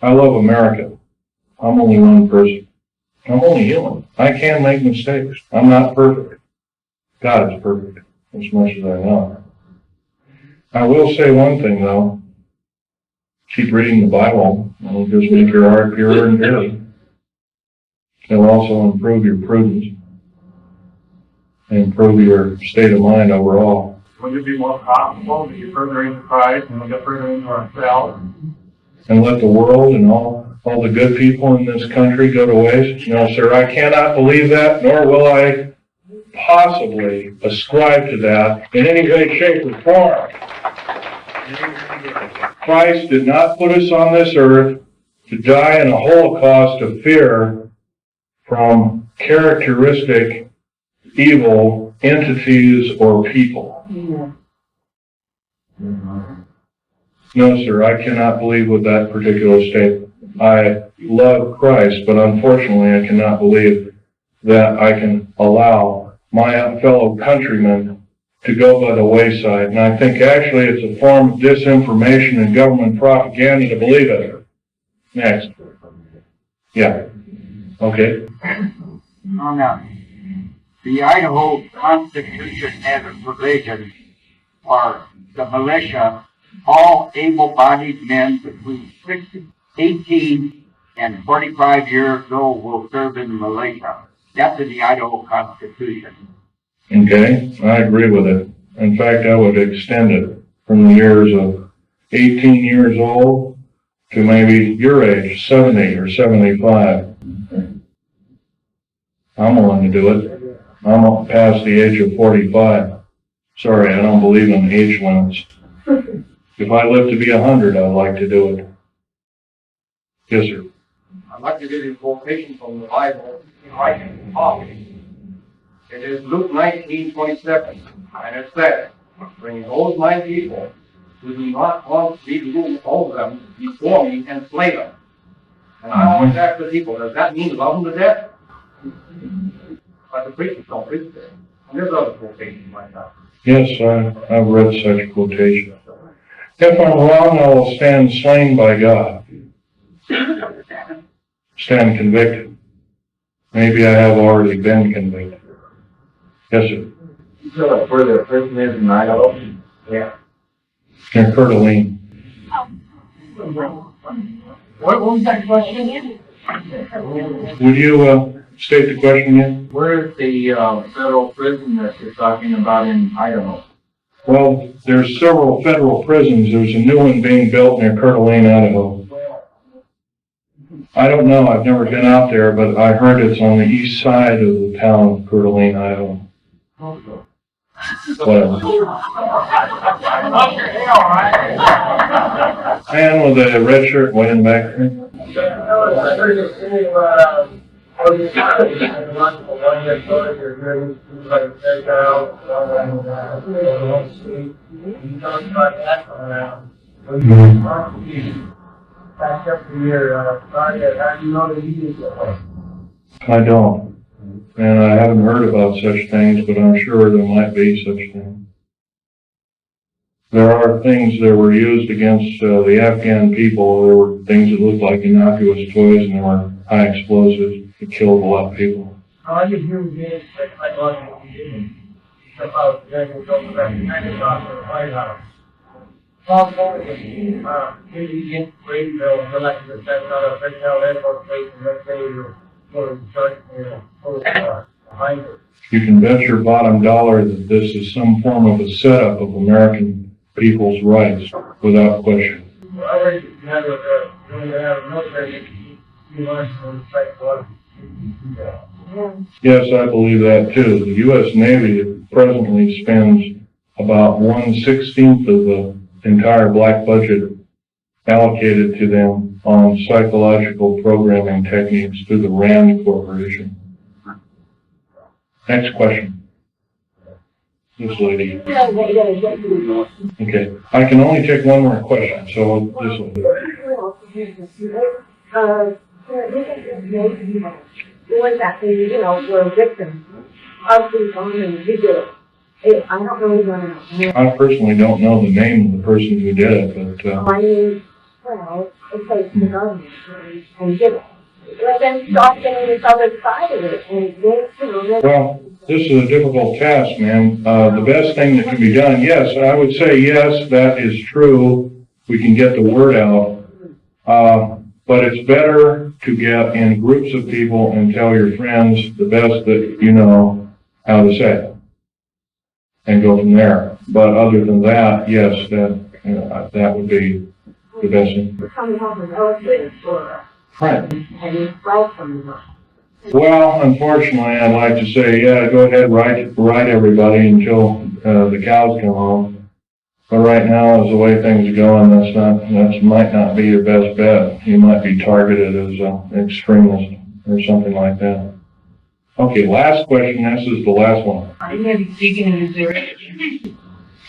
I love America. I'm only one person. I'm only human. I can make mistakes. I'm not perfect. God is perfect, as much as I know. I will say one thing, though. Keep reading the Bible. It'll just make your heart purer and good. It'll also improve your prudence and improve your state of mind overall. Would it be more profitable to get further into Christ and get further into ourselves? And let the world and all the good people in this country go to waste? No, sir, I cannot believe that, nor will I possibly ascribe to that in any way, shape, or form. Christ did not put us on this earth to die in a holocaust of fear from characteristic evil entities or people. No, sir, I cannot believe with that particular statement. I love Christ, but unfortunately I cannot believe that I can allow my fellow countrymen to go by the wayside. And I think actually it's a form of disinformation and government propaganda to believe it. Next. Yeah. Okay. On the Idaho Constitution has a provision for the militia. All able-bodied men between 18 and 45 years old will serve in the militia. That's in the Idaho Constitution. Okay, I agree with it. In fact, I would extend it from the years of 18 years old to maybe your age, 70 or 75. I'm willing to do it. I'm past the age of 45. Sorry, I don't believe in age limits. If I live to be 100, I'd like to do it. Yes, sir. I'd like to give you a quotation from the Bible right in coffee. It is Luke 19:27, and it says, "Bring those my people who do not want me to rule over them before me and slay them." And I always ask the people, does that mean love them to death? But the preachers don't preach that. And there's other quotations like that. Yes, I've read such quotations. If I'm wrong, I will stand slain by God. Stand convicted. Maybe I have already been convicted. Yes, sir. You know where the prison is in Idaho? Yeah. Near Coeur d'Alene. What was that question? Would you state the question again? Where is the federal prison that you're talking about in Idaho? Well, there's several federal prisons. There's a new one being built near Coeur d'Alene, Idaho. I don't know, I've never been out there, but I heard it's on the east side of the town of Coeur d'Alene, Idaho. Whatever. Man with a red shirt way in the back there. Back up to your, target, how do you know that you did that? I don't. And I haven't heard about such things, but I'm sure there might be such things. There are things that were used against the Afghan people. There were things that looked like innocuous toys, and there were high explosives that killed a lot of people. I could hear me like what you did. Step out, then we'll go back to the White House. Maybe in Greenville, and like you said, a Bechtel airport station, let's say you're sort of behind it. You can bet your bottom dollar that this is some form of a setup of American people's rights, without question. I already had when you have a military, you learn to respect what Yes, I believe that too. The U.S. Navy presently spends about 1/16 of the entire black budget allocated to them on psychological programming techniques through the RAND Corporation. Next question. This lady. Okay, I can only take one more question, so this will. Doing that, were victims of these bombings. He did it. I don't really want to know. I personally don't know the name of the person who did it, but I mean, well, it takes the government and did it. Let them stop getting this other side of it, and they, well, this is a difficult task, man. The best thing that can be done, yes, I would say yes, that is true. We can get the word out. But it's better to get in groups of people and tell your friends the best that you know how to say, and go from there. But other than that, yes, that would be the best thing. Right. Well, unfortunately, I'd like to say, yeah, go ahead, write everybody until the cows come home. But right now, as the way things are going, that might not be your best bet. You might be targeted as an extremist or something like that. Okay, last question. This is the last one. I'm going to be speaking in this area.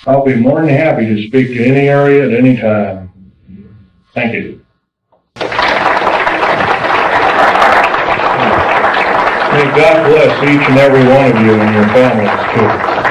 I'll be more than happy to speak to any area at any time. Thank you. May God bless each and every one of you and your families too.